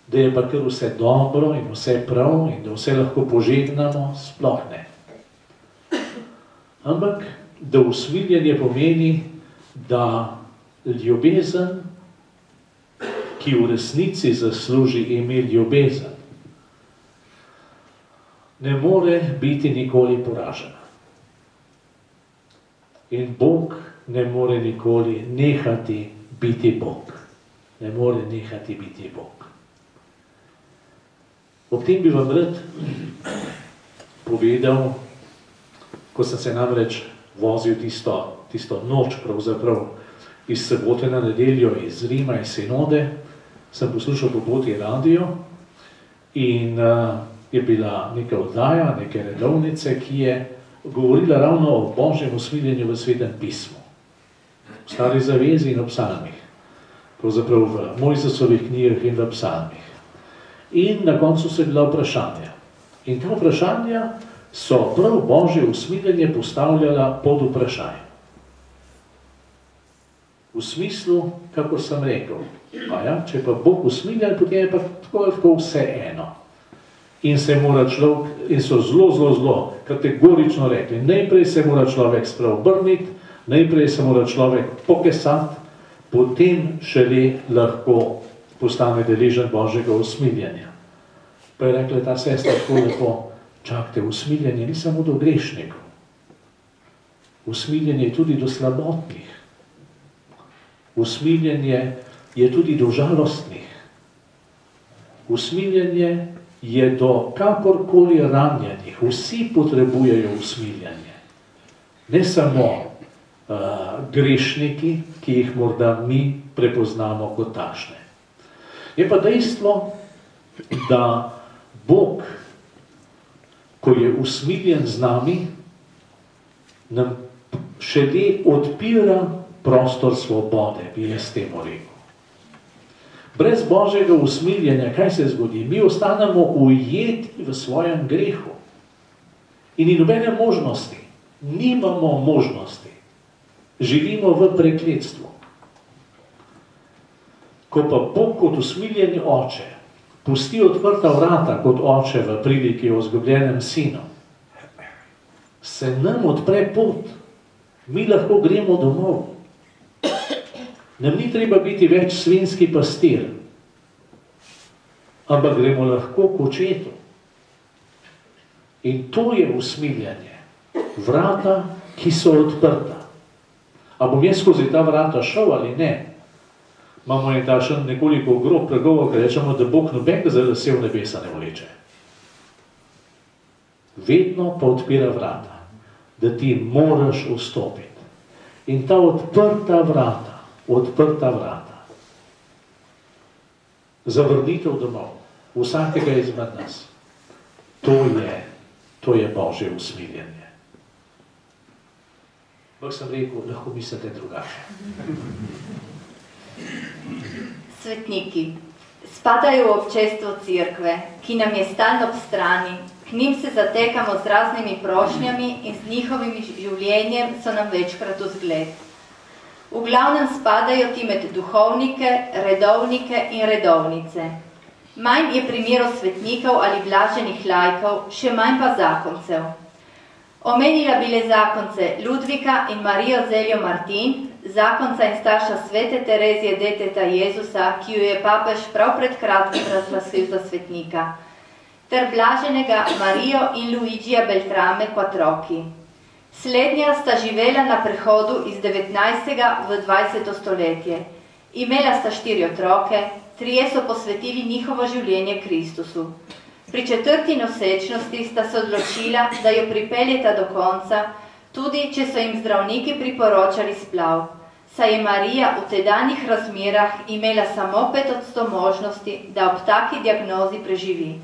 da je pa kar vse dobro in vse prav in da vse lahko požegnamo, sploh ne. Ampak, da usmiljenje pomeni, da ljubezen, ki v resnici zasluži ime ljubezen, ne more biti nikoli poražena. In Bog ne more nikoli nehati biti Bog. Ne more nehati biti Bog. Ob tem bi vam rad povedal, ko sem se namreč vozil tisto noč, pravzaprav iz sobote na nedeljo iz Rima, iz Sinode, sem poslušal po poti radio in je bila neka oddaja, neke redovnice, ki je govorila ravno o Božjem usmiljenju v Svetem pismu. V Stari zavezi in v psalmih. Pravzaprav v Mojzesovih knjigah in v psalmih. In na koncu so bila vprašanja. In ta vprašanja so prav Božje usmiljenje postavljala pod vprašanje. V smislu, kako sem rekel, če pa Bog usmiljen, potem je pa tako vse eno. In so zelo kategorično rekli, najprej se mora človek spreobrniti, najprej se mora človek pokesati, potem šele lahko postane deležen Božjega usmiljenja. Pa je rekla ta sestra tako lepo, čakajte, usmiljenje ni samo do grešnikov. Usmiljenje je tudi do slabotnih. Usmiljenje je tudi do žalostnih. Usmiljenje je do kakorkoli ranjenih. Vsi potrebujejo usmiljanje. Ne samo grešniki, ki jih morda mi prepoznamo kot takšne. Je pa dejstvo, da Bog, ko je usmiljen z nami, nam šele odpira prostor svobode, bi jaz temu rekel. Brez Božjega usmiljenja, kaj se zgodi? Mi ostanemo ujeti v svojem grehu. In ni nobene možnosti. Nimamo možnosti. Živimo v prekletstvu. Ko pa Bog kot usmiljeni oče pusti odprta vrata kot oče v priliki o izgubljenem sinu, se nam odpre pot. Mi lahko gremo domov. Nam ni treba biti več svinjski pastir, ampak gremo lahko k očetu. In to je usmiljanje. Vrata, ki so odprta. A bom jaz skozi ta vrata šel ali ne? Imamo en takšen nekoliko grob pregovor, ker rečemo, da Bog nobenega za lase v nebesa ne vleče. Vedno pa odpira vrata, da ti moraš vstopiti. In ta odprta vrata, zavrnitev domov, vsakega izmed nas, to je Božje usmiljenje. Ampak sem rekel, lahko mislite drugače. Svetniki spadajo v občestvo cerkve, ki nam je stalno ob strani. K njim se zatekamo z raznimi prošnjami in z njihovim življenjem so nam večkrat vzgled. V glavnem spadajo ti med duhovnike, redovnike in redovnice. Manj je primerov svetnikov ali blaženih laikov, še manj pa zakoncev. Omenila bi le zakonce Ludvika in Marijo Zeljo Martin, zakonca in starša svete Terezije deteta Jezusa, ki jo je papež prav pred kratkim razglasil za svetnika, ter blaženega Marijo in Luigija Beltrame Quattrocchi. Slednja sta živela na prehodu iz 19. v 20. stoletje. Imela sta 4 otroke, 3 so posvetili njihovo življenje Kristusu. Pri 4. nosečnosti sta se odločila, da jo pripeljeta do konca, tudi če so jim zdravniki priporočali splav, saj je Marija v tedanjih razmerah imela samo 5% možnosti, da ob taki diagnozi preživi.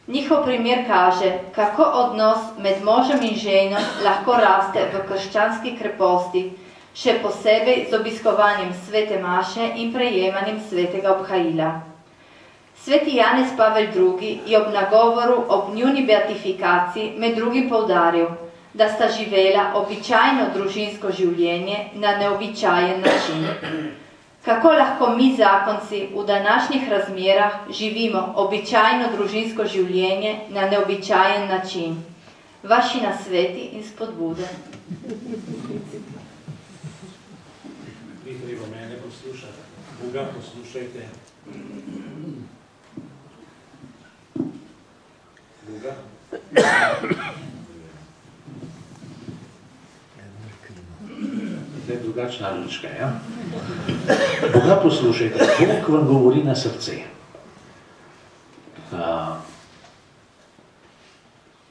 Njihov primer kaže, kako odnos med možem in ženo lahko raste v krščanski kreposti, še posebej z obiskovanjem svete maše in prejemanjem svetega obhajila. Sveti Janez Pavel II. Je ob nagovoru ob njuni beatifikaciji med drugim poudaril, da sta živela običajno družinsko življenje na neobičajen način. Kako lahko mi, zakonci, v današnjih razmerah živimo običajno družinsko življenje na neobičajen način? Vaši nasveti in spodbude. Ni treba mene poslušati, Boga poslušajte. Boga. Zdaj drugačna lučka, ja? Boga poslušajte, Bog vam govori na srce.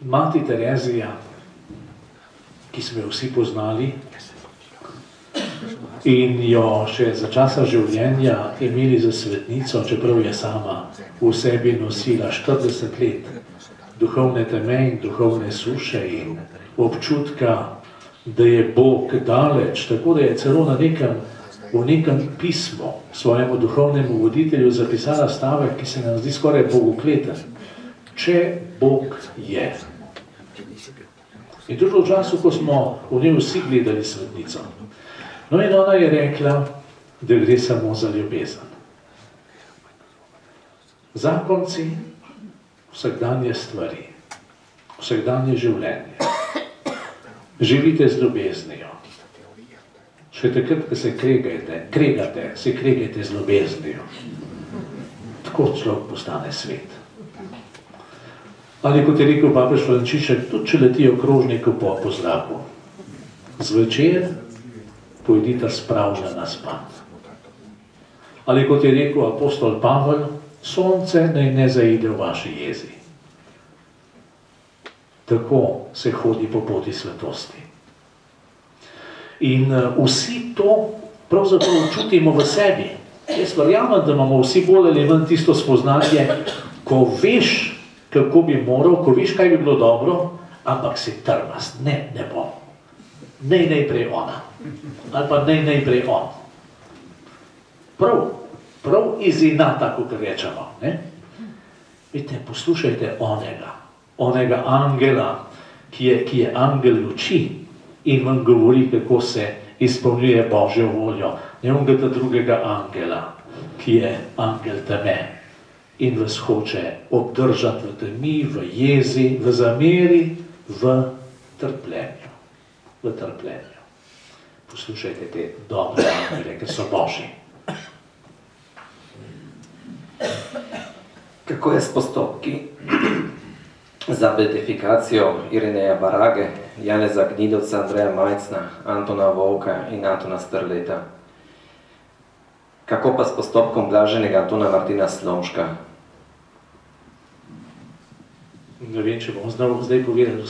Mati Terezija, ki smo jo vsi poznali in jo še za časa življenja imeli za svetnico, čeprav je sama v sebi nosila 40 let duhovne teme in duhovne suše in občutka, da je Bog daleč, tako da je celo v nekem pismu svojemu duhovnemu voditelju zapisala stavek, ki se nam zdi skoraj bogokleten. Če Bog je. In to je v času, ko smo v njej vsi gledali svetnico. No in ona je rekla, da gre samo za ljubezen. Zakonci, vsakdanje stvari, vsakdanje življenje. Živite z ljubeznijo. Še takrat, ko se kregate z ljubeznijo. Tako človek postane svet. Ali kot je rekel papež Frančišek, tudi če letijo krožniki po zraku. Zvečer pojdita spravljena spat. Ali kot je rekel apostol Pavel, sonce naj ne zaide v vaši jezi. Tako se hodi po poti svetosti. In vsi to pravzaprav čutimo v sebi. Jaz verjamem, da imamo vsi bolj ali manj tisto spoznanje, ko veš, kako bi moral, ko veš, kaj bi bilo dobro, ampak si trmast. Ne bom. Najprej ona. Ali pa najprej on. Prav iz inata, kot rečemo. Vidite, poslušajte onega angela, ki je angel luči in vam govori, kako se izpolnjuje Božjo voljo. Ne onega drugega angela, ki je angel teme in vas hoče obdržati v temi, v jezi, v zameri, v trpljenju. V trpljenju. Poslušajte te dobre angele, ker so Božji. Kako je s postopki za beatifikacijo Irineja Barage, Janeza Gnidovca, Andreja Majcna, Antona Volka in Antona Strleta? Kako pa s postopkom blaženega Antona Martina Slomška? Ne vem, če bom znal zdaj povedati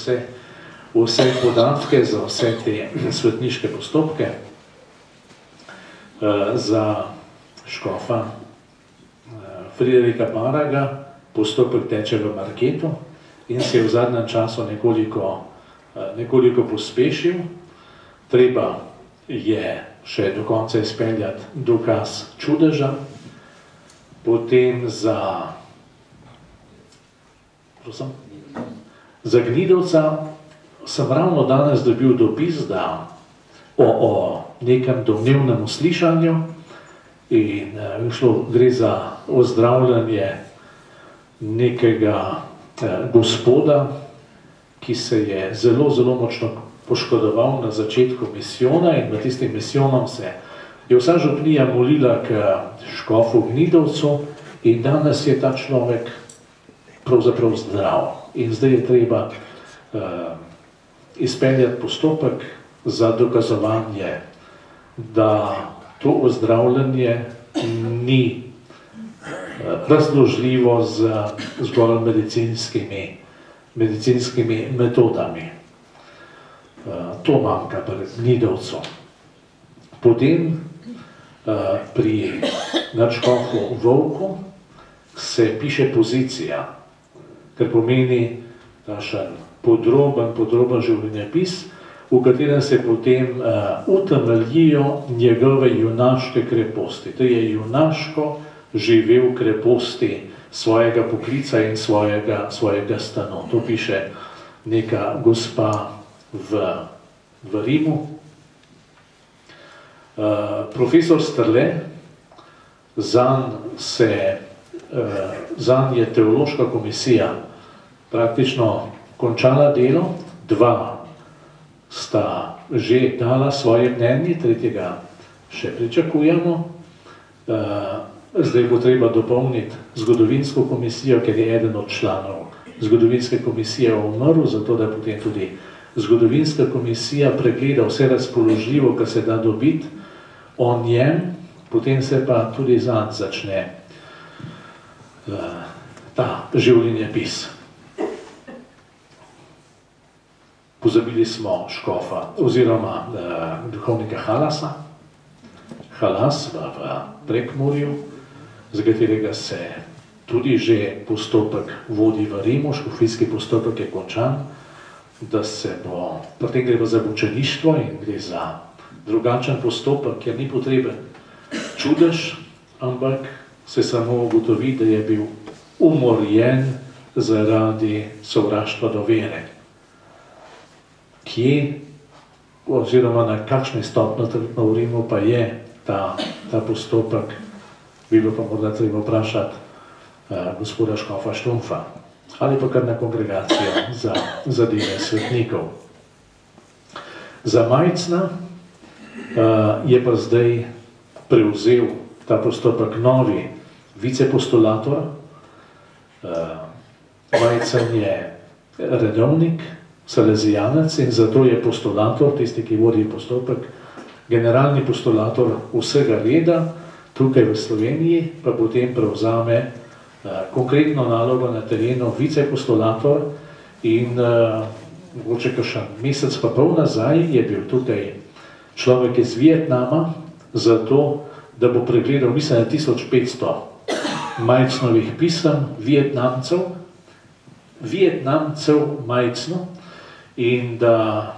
vse podatke za vse te svetniške postopke. Za škofa Friderika Baraga postopek teče v Marketu in se je v zadnjem času nekoliko pospešil. Treba je še do konca izpeljati dokaz čudeža, potem za Gnidovca sem ravno danes dobil dopis, da o nekem domnevnem uslišanju in gre za ozdravljanje nekega gospoda, ki se je zelo močno poškodoval na začetku misijona in med tistim misijonom se je vsa župnija molila k škofu Gnidovcu in danes je ta človek pravzaprav zdrav. In zdaj je treba izpeljati postopek za dokazovanje, da to ozdravljanje ni razložljivo z zgolj medicinskimi metodami. To manjka pri Gnidovcu. Potem pri nadškofu Volku se piše pozicija, kar pomeni takšen podroben življenjepis, v katerem se potem utemeljijo njegove junaške kreposti. To je junaško živel kreposti svojega poklica in svojega stanu. To piše neka gospa v Rimu. Profesor Strle, zanj je teološka komisija praktično končala delo, 2 sta že dala svoje mnenje, 3. še pričakujemo. Zdaj bo treba dopolniti zgodovinsko komisijo, ker je eden od članov zgodovinske komisije umrl, zato da potem tudi zgodovinska komisija pregleda vse razpoložljivo, kar se da dobiti o njem, potem se pa tudi zanj začne ta življenjepis. Pozabili smo škofa oziroma duhovnika Halasa, Halas v Prekmurju, za katerega se tudi že postopek vodi v Rimu, škofijski postopek je končan, da se bo, potem gre za mučeništvo in gre za drugačen postopek, ker ni potreben čudež, ampak se samo ugotovi, da je bil umorjen zaradi sovraštva do vere. Kje, oziroma na kakšni stopnji v Rimu pa je ta postopek, bilo pa morda treba vprašati gospoda škofa Štumfa ali pa kar na kongregacijo za zadeve svetnikov. Za Majcna je pa zdaj prevzel ta postopek novi vicepostulator. Majcen je redovnik, salezijanec in zato je postulator, tisti, ki vodi postopek, generalni postulator vsega reda, tukaj v Sloveniji pa potem prevzame konkretno nalogo na terenu viceapostolator in mogoče kakšen mesec pa pol nazaj je bil tukaj človek iz Vietnama zato, da bo pregledal, mislim, 1500 Majcnovih pisem Vietnamcev Majcno in da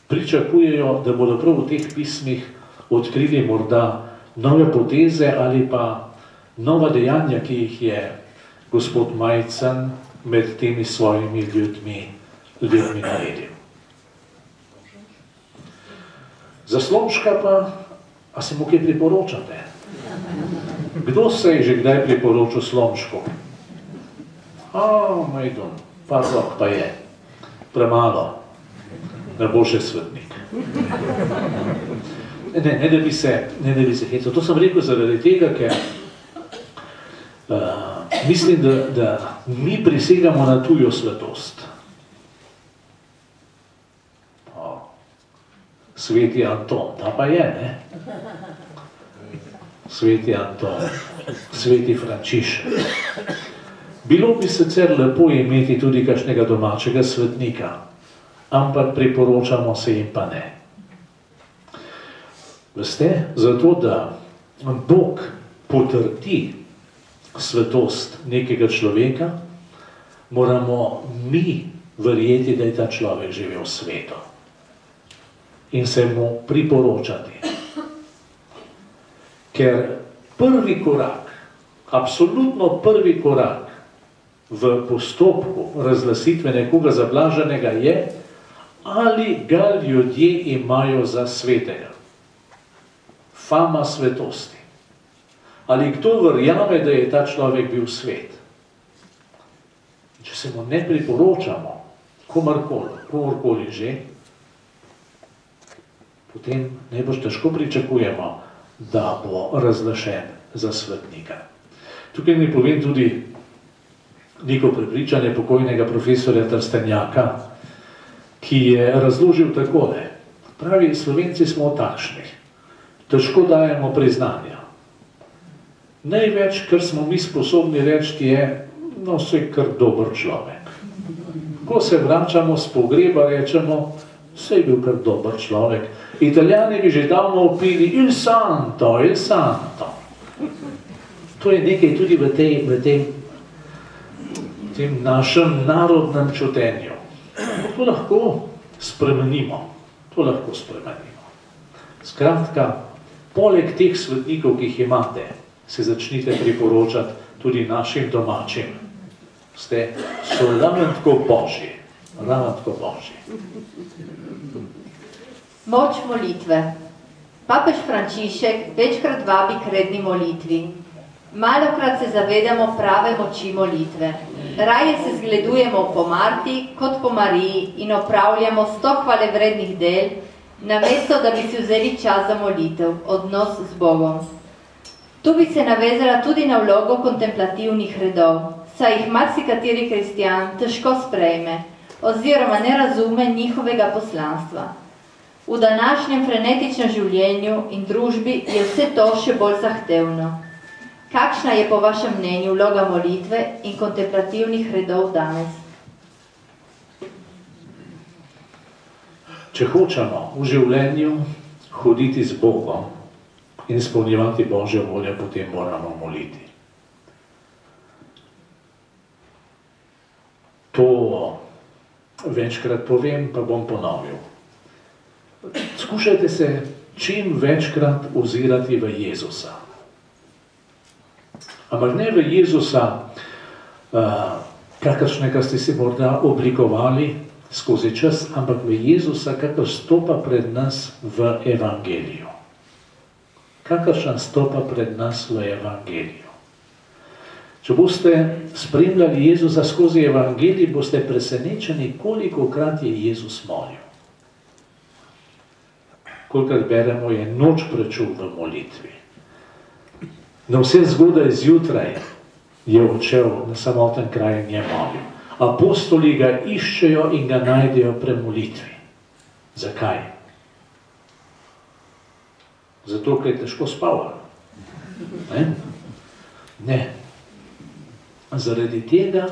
pričakujejo, da bodo prav v teh pismih odkrili morda nove poteze ali pa nova dejanja, ki jih je gospod Majcen med temi svojimi ljudmi naredil. Za Slomška pa, a se mu kaj priporočate? Kdo se je že kdaj priporočil Slomšku? Majdon, par rok pa je. Premalo. Da bo še svetnik. Ne da bi se hecal. To sem rekel zaradi tega, ker mislim, da mi prisegamo na tujo svetost. Sveti Anton, ta pa je, ne? Sveti Anton, sveti Frančišek. Bilo bi sicer lepo imeti tudi kakšnega domačega svetnika, ampak priporočamo se jim pa ne. Veste, zato da Bog potrdi svetost nekega človeka, moramo mi verjeti, da je ta človek živel sveto in se mu priporočati. Ker prvi korak, absolutno prvi korak v postopku razglasitve nekoga za blaženega je, ali ga ljudje imajo za svetega. Fama svetosti. Ali kdo verjame, da je ta človek bil svet. Če se mu ne priporočamo, komorkoli že, potem najbolj težko pričakujemo, da bo razglašen za svetnika. Tukaj mi povem tudi neko prepričanje pokojnega profesorja Trstenjaka, ki je razložil takole. Pravi, Slovenci smo takšni, težko dajemo priznanja. Največ, kar smo mi sposobni reči, je, no, se kar dober človek. Ko se vračamo z pogreba, rečemo, se je bil kar dober človek. Italijani bi že davno opili il santo, il santo. To je nekaj tudi v tem našem narodnem čutenju. To lahko spremenimo. Skratka, poleg teh svetnikov, ki jih imate, se začnite priporočati tudi našim domačim. So ravnatko Božji. Moč molitve. Papež Frančišek večkrat vabi k redni molitvi. Malokrat se zavedamo prave moči molitve. Raje se zgledujemo po Marti kot po Mariji in opravljamo 100 hvalevrednih del, namesto da bi si vzeli čas za molitev, odnos z Bogom. Tu bi se navezala tudi na vlogo kontemplativnih redov, saj jih marsikateri kristjan težko sprejme oziroma ne razume njihovega poslanstva. V današnjem frenetičnem življenju in družbi je vse to še bolj zahtevno. Kakšna je po vašem mnenju vloga molitve in kontemplativnih redov danes? Če hočemo v življenju hoditi z Bogom in izpolnjevati Božjo voljo, potem moramo moliti. To večkrat povem, pa bom ponovil. Skušajte se čim večkrat ozirati v Jezusa. Ampak ne v Jezusa, kakršnega ste si morda oblikovali skozi čas, ampak v Jezusa, kakor stopa pred nas v Evangeliju. Kakršen stopa pred nas v Evangeliju. Če boste spremljali Jezusa skozi Evangelij, boste presenečeni, kolikokrat je Jezus molil. Kolikrat beremo, je noč prečul v molitvi. Na vse zgodaj zjutraj je odšel na samoten kraj in je molil. Apostoli ga iščejo in ga najdejo pri molitvi. Zakaj? Zato, ker je težko spal. Ne. Zaradi tega,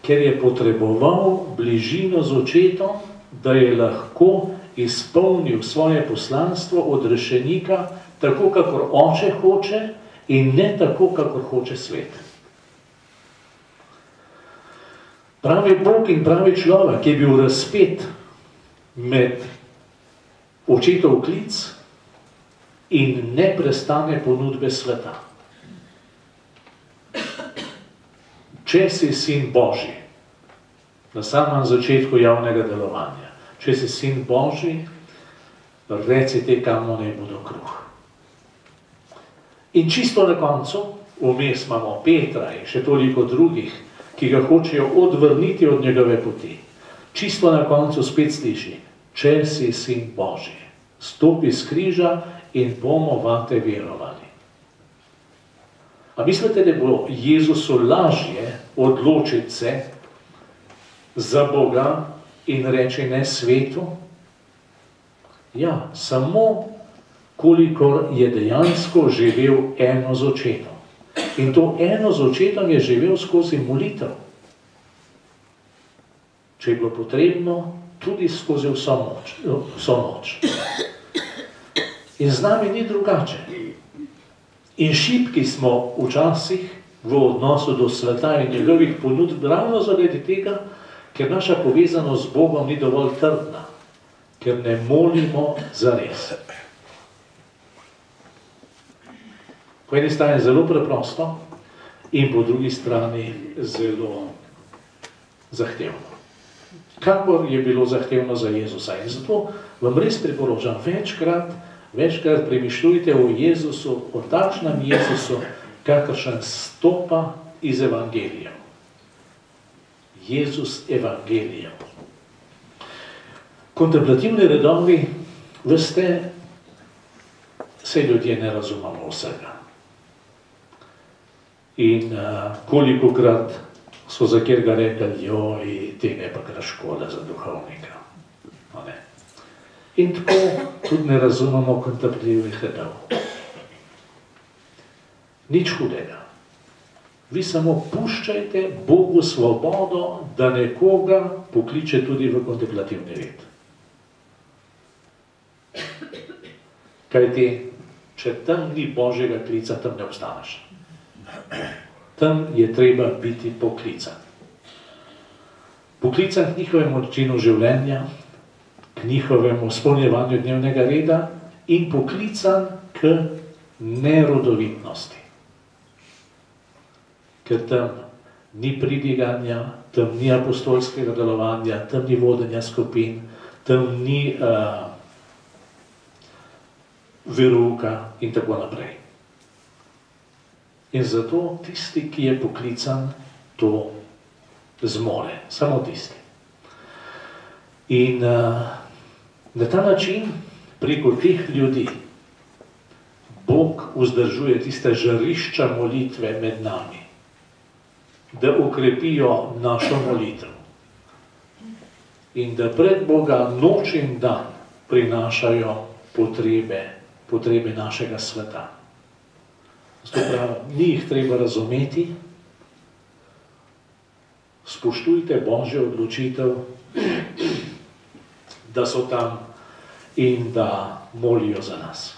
ker je potreboval bližino z očetom, da je lahko izpolnil svoje poslanstvo od rešenika, tako kakor oče hoče in ne tako, kakor hoče svet. Pravi Bog in pravi človek je bil razpet med očetov klic in neprestane ponudbe sveta. Če si sin Božji, na samem začetku javnega delovanja, če si sin Božji, reci te kamno naj bodo kruh. In čisto na koncu, vmes imamo Petra in še toliko drugih, ki ga hočejo odvrniti od njegove poti. Čisto na koncu spet sliši, če si sin Božji, stopi s križa in bomo vate verovali. A mislite, da bo Jezusu lažje odločiti se za Boga in reči ne svetu? Ja, samo kolikor je dejansko živel eno z očetom. In to eno z očetom je živel skozi molitev. Če je bilo potrebno, tudi skozi vso noč. In z nami ni drugače. In šibki smo včasih v odnosu do sveta in njegovih ponudb ravno zaradi tega, ker naša povezanost z Bogom ni dovolj trdna, ker ne molimo zares. Po eni strani zelo preprosto in po drugi strani zelo zahtevno. Kakor je bilo zahtevno za Jezusa. In zato vam res priporočam večkrat premišljujte o Jezusu, o takšnem Jezusu, kakršen stopa iz Evangelijev. Jezus Evangelijev. Kontemplativni redovi, veste, se ljudje ne razumemo vsega. In kolikokrat so za kjerga rekli, joj, tega je pa kar škoda za duhovnika. No, ne. In tako tudi ne razumemo kontemplativnih redov. Nič hudega. Vi samo puščajte Bogu svobodo, da nekoga pokliče tudi v kontemplativni red. Kajti, če tam ni Božjega klica, tam ne ostaneš. Tam je treba biti poklican. Poklican k njihovemu načinu življenja, k njihovemu izpolnjevanju dnevnega reda in poklican k nerodovitnosti. Ker tam ni pridiganja, tam ni apostolskega delovanja, tam ni vodenja skupin, tam ni verouka in tako naprej. In zato tisti, ki je poklican, to zmore. Samo tisti. In na ta način, preko teh ljudi, Bog vzdržuje tiste žarišča molitve med nami, da okrepijo našo molitev. In da pred Boga noč in dan prinašajo potrebe našega sveta. Zato pravim, ni jih treba razumeti, spoštujte Božjo odločitev, da so tam in da molijo za nas.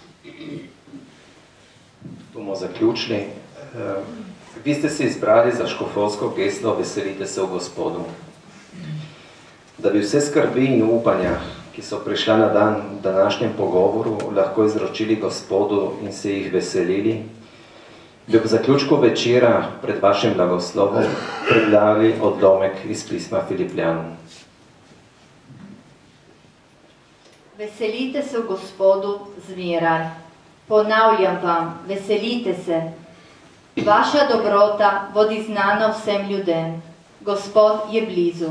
Bomo zaključili. Vi ste se izbrali za škofovsko geslo Veselite se v Gospodu. Da bi vse skrbi in upanja, ki so prišla na dan današnjem pogovoru, lahko izročili Gospodu in se jih veselili, bi ob zaključku večera pred vašim blagoslovom predlagali odlomek iz pisma Filipljanom. Veselite se v Gospodu zmeraj. Ponavljam vam, veselite se. Vaša dobrota vodi znana vsem ljudem. Gospod je blizu.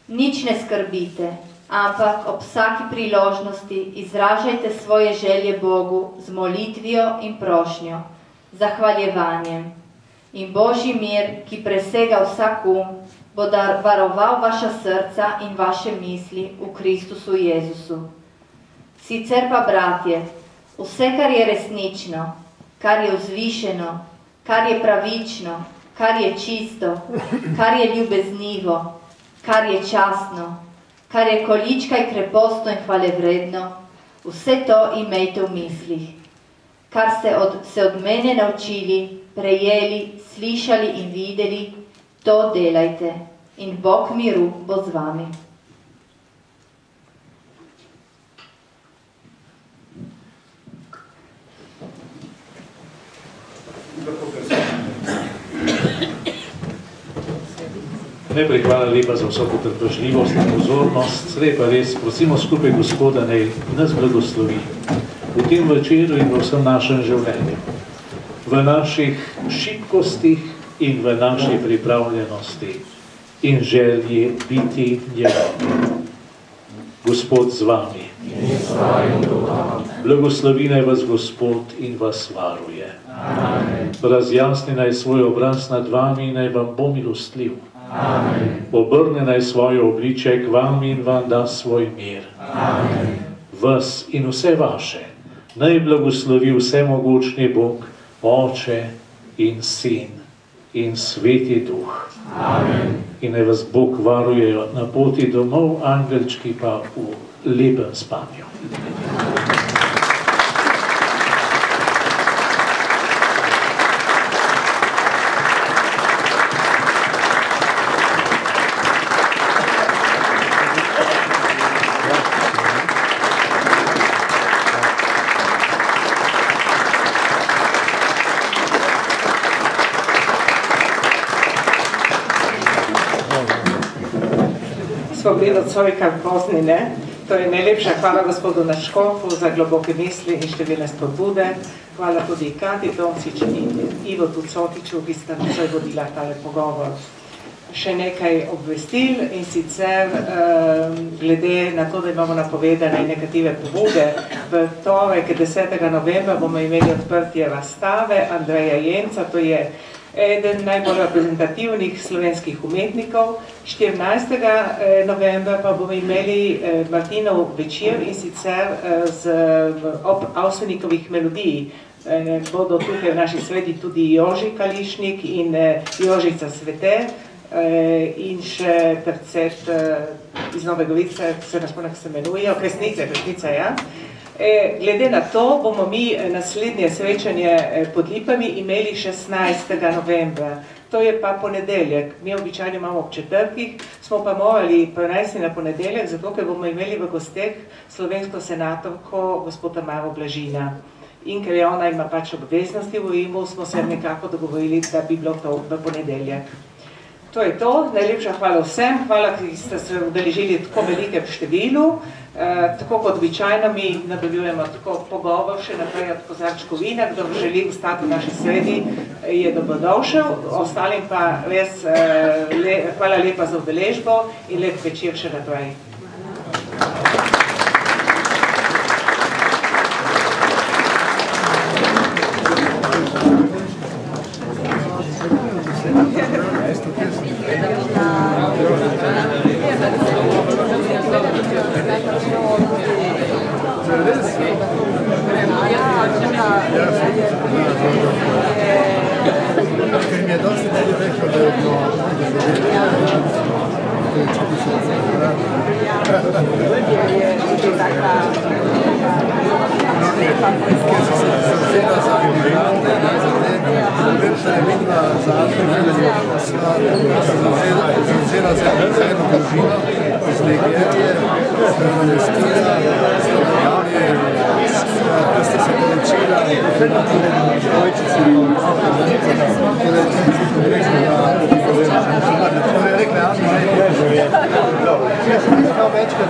Nič ne skrbite, ampak ob vsaki priložnosti izražajte svoje želje Bogu z molitvijo in prošnjo, zahvaljevanjem. In Božji mir, ki presega vsak bo varoval vaša srca in vaše misli v Kristusu Jezusu. Sicer pa, bratje, vse, kar je resnično, kar je vzvišeno, kar je pravično, kar je čisto, kar je ljubeznivo, kar je častno, kar je količkaj krepostno in hvalevredno, vse to imejte v mislih. Kar ste se od mene naučili, prejeli, slišali in videli, to delajte in Bog miru bo z vami. Najprej hvala lepa za vso potrpežljivost in pozornost. Sedaj pa res prosimo skupaj Gospoda, naj nas blagoslovi v tem večeru in v vsem našem življenju, v naših šibkostih in v naši pripravljenosti in želji biti njegovi. Gospod z vami. Blagoslovi naj vas Gospod in vas varuje. Razjasni naj svoj obraz nad vami in naj vam bo milostljiv. Obrne naj svoje obličje k vam in vam da svoj mir. Vas in vse vaše naj blagoslovi vsemogočni Bog, Oče in Sin in Sveti Duh. In naj vas Bog varuje na poti domov, angelčki pa v lepem spanju. Smo bili nocoj kar pozni, ne? To je najlepša hvala gospodu Naškofu za globoke misli in številne spodbude. Hvala tudi Kati Tomcič in Ivo Tucotiču, ki sta nocoj vodila tale pogovor. Še nekaj obvestil in sicer glede na to, da imamo napovedane nekatere pobude. V torek 10. novembra bomo imeli odprtje razstave Andreja Jenca, to je eden najbolj reprezentativnih slovenskih umetnikov. 14. novembra pa bomo imeli Martinov večer in sicer ob Avsenikovih melodij. Bodo tukaj v naši sredi tudi Joži Kališnik in Jožica Svete in še tercet iz Nove Gorice, se ne spomnim, kako se imenuje, Kresnica, ja. Glede na to bomo mi naslednje srečanje pod Lipami imeli 16. novembra. To je pa ponedeljek. Mi običajno imamo ob četrtkih, smo pa morali prenesti na ponedeljek, zato ker bomo imeli v gosteh slovensko senatorko gospoda Maro Blažina. In ker je ona ima pač obveznosti v Rimu, smo se nekako dogovorili, da bi bilo to v ponedeljek. To je to. Najlepša hvala vsem. Hvala, ki ste se udeležili tako velikem številu. Tako kot običajno mi nadaljujemo tako pogovor še naprej od Kozarčkovina. Kdo želi ostati v naši sredi, je dobrodošel. Ostalim pa res hvala lepa za udeležbo in lep večer še naprej. Večkrat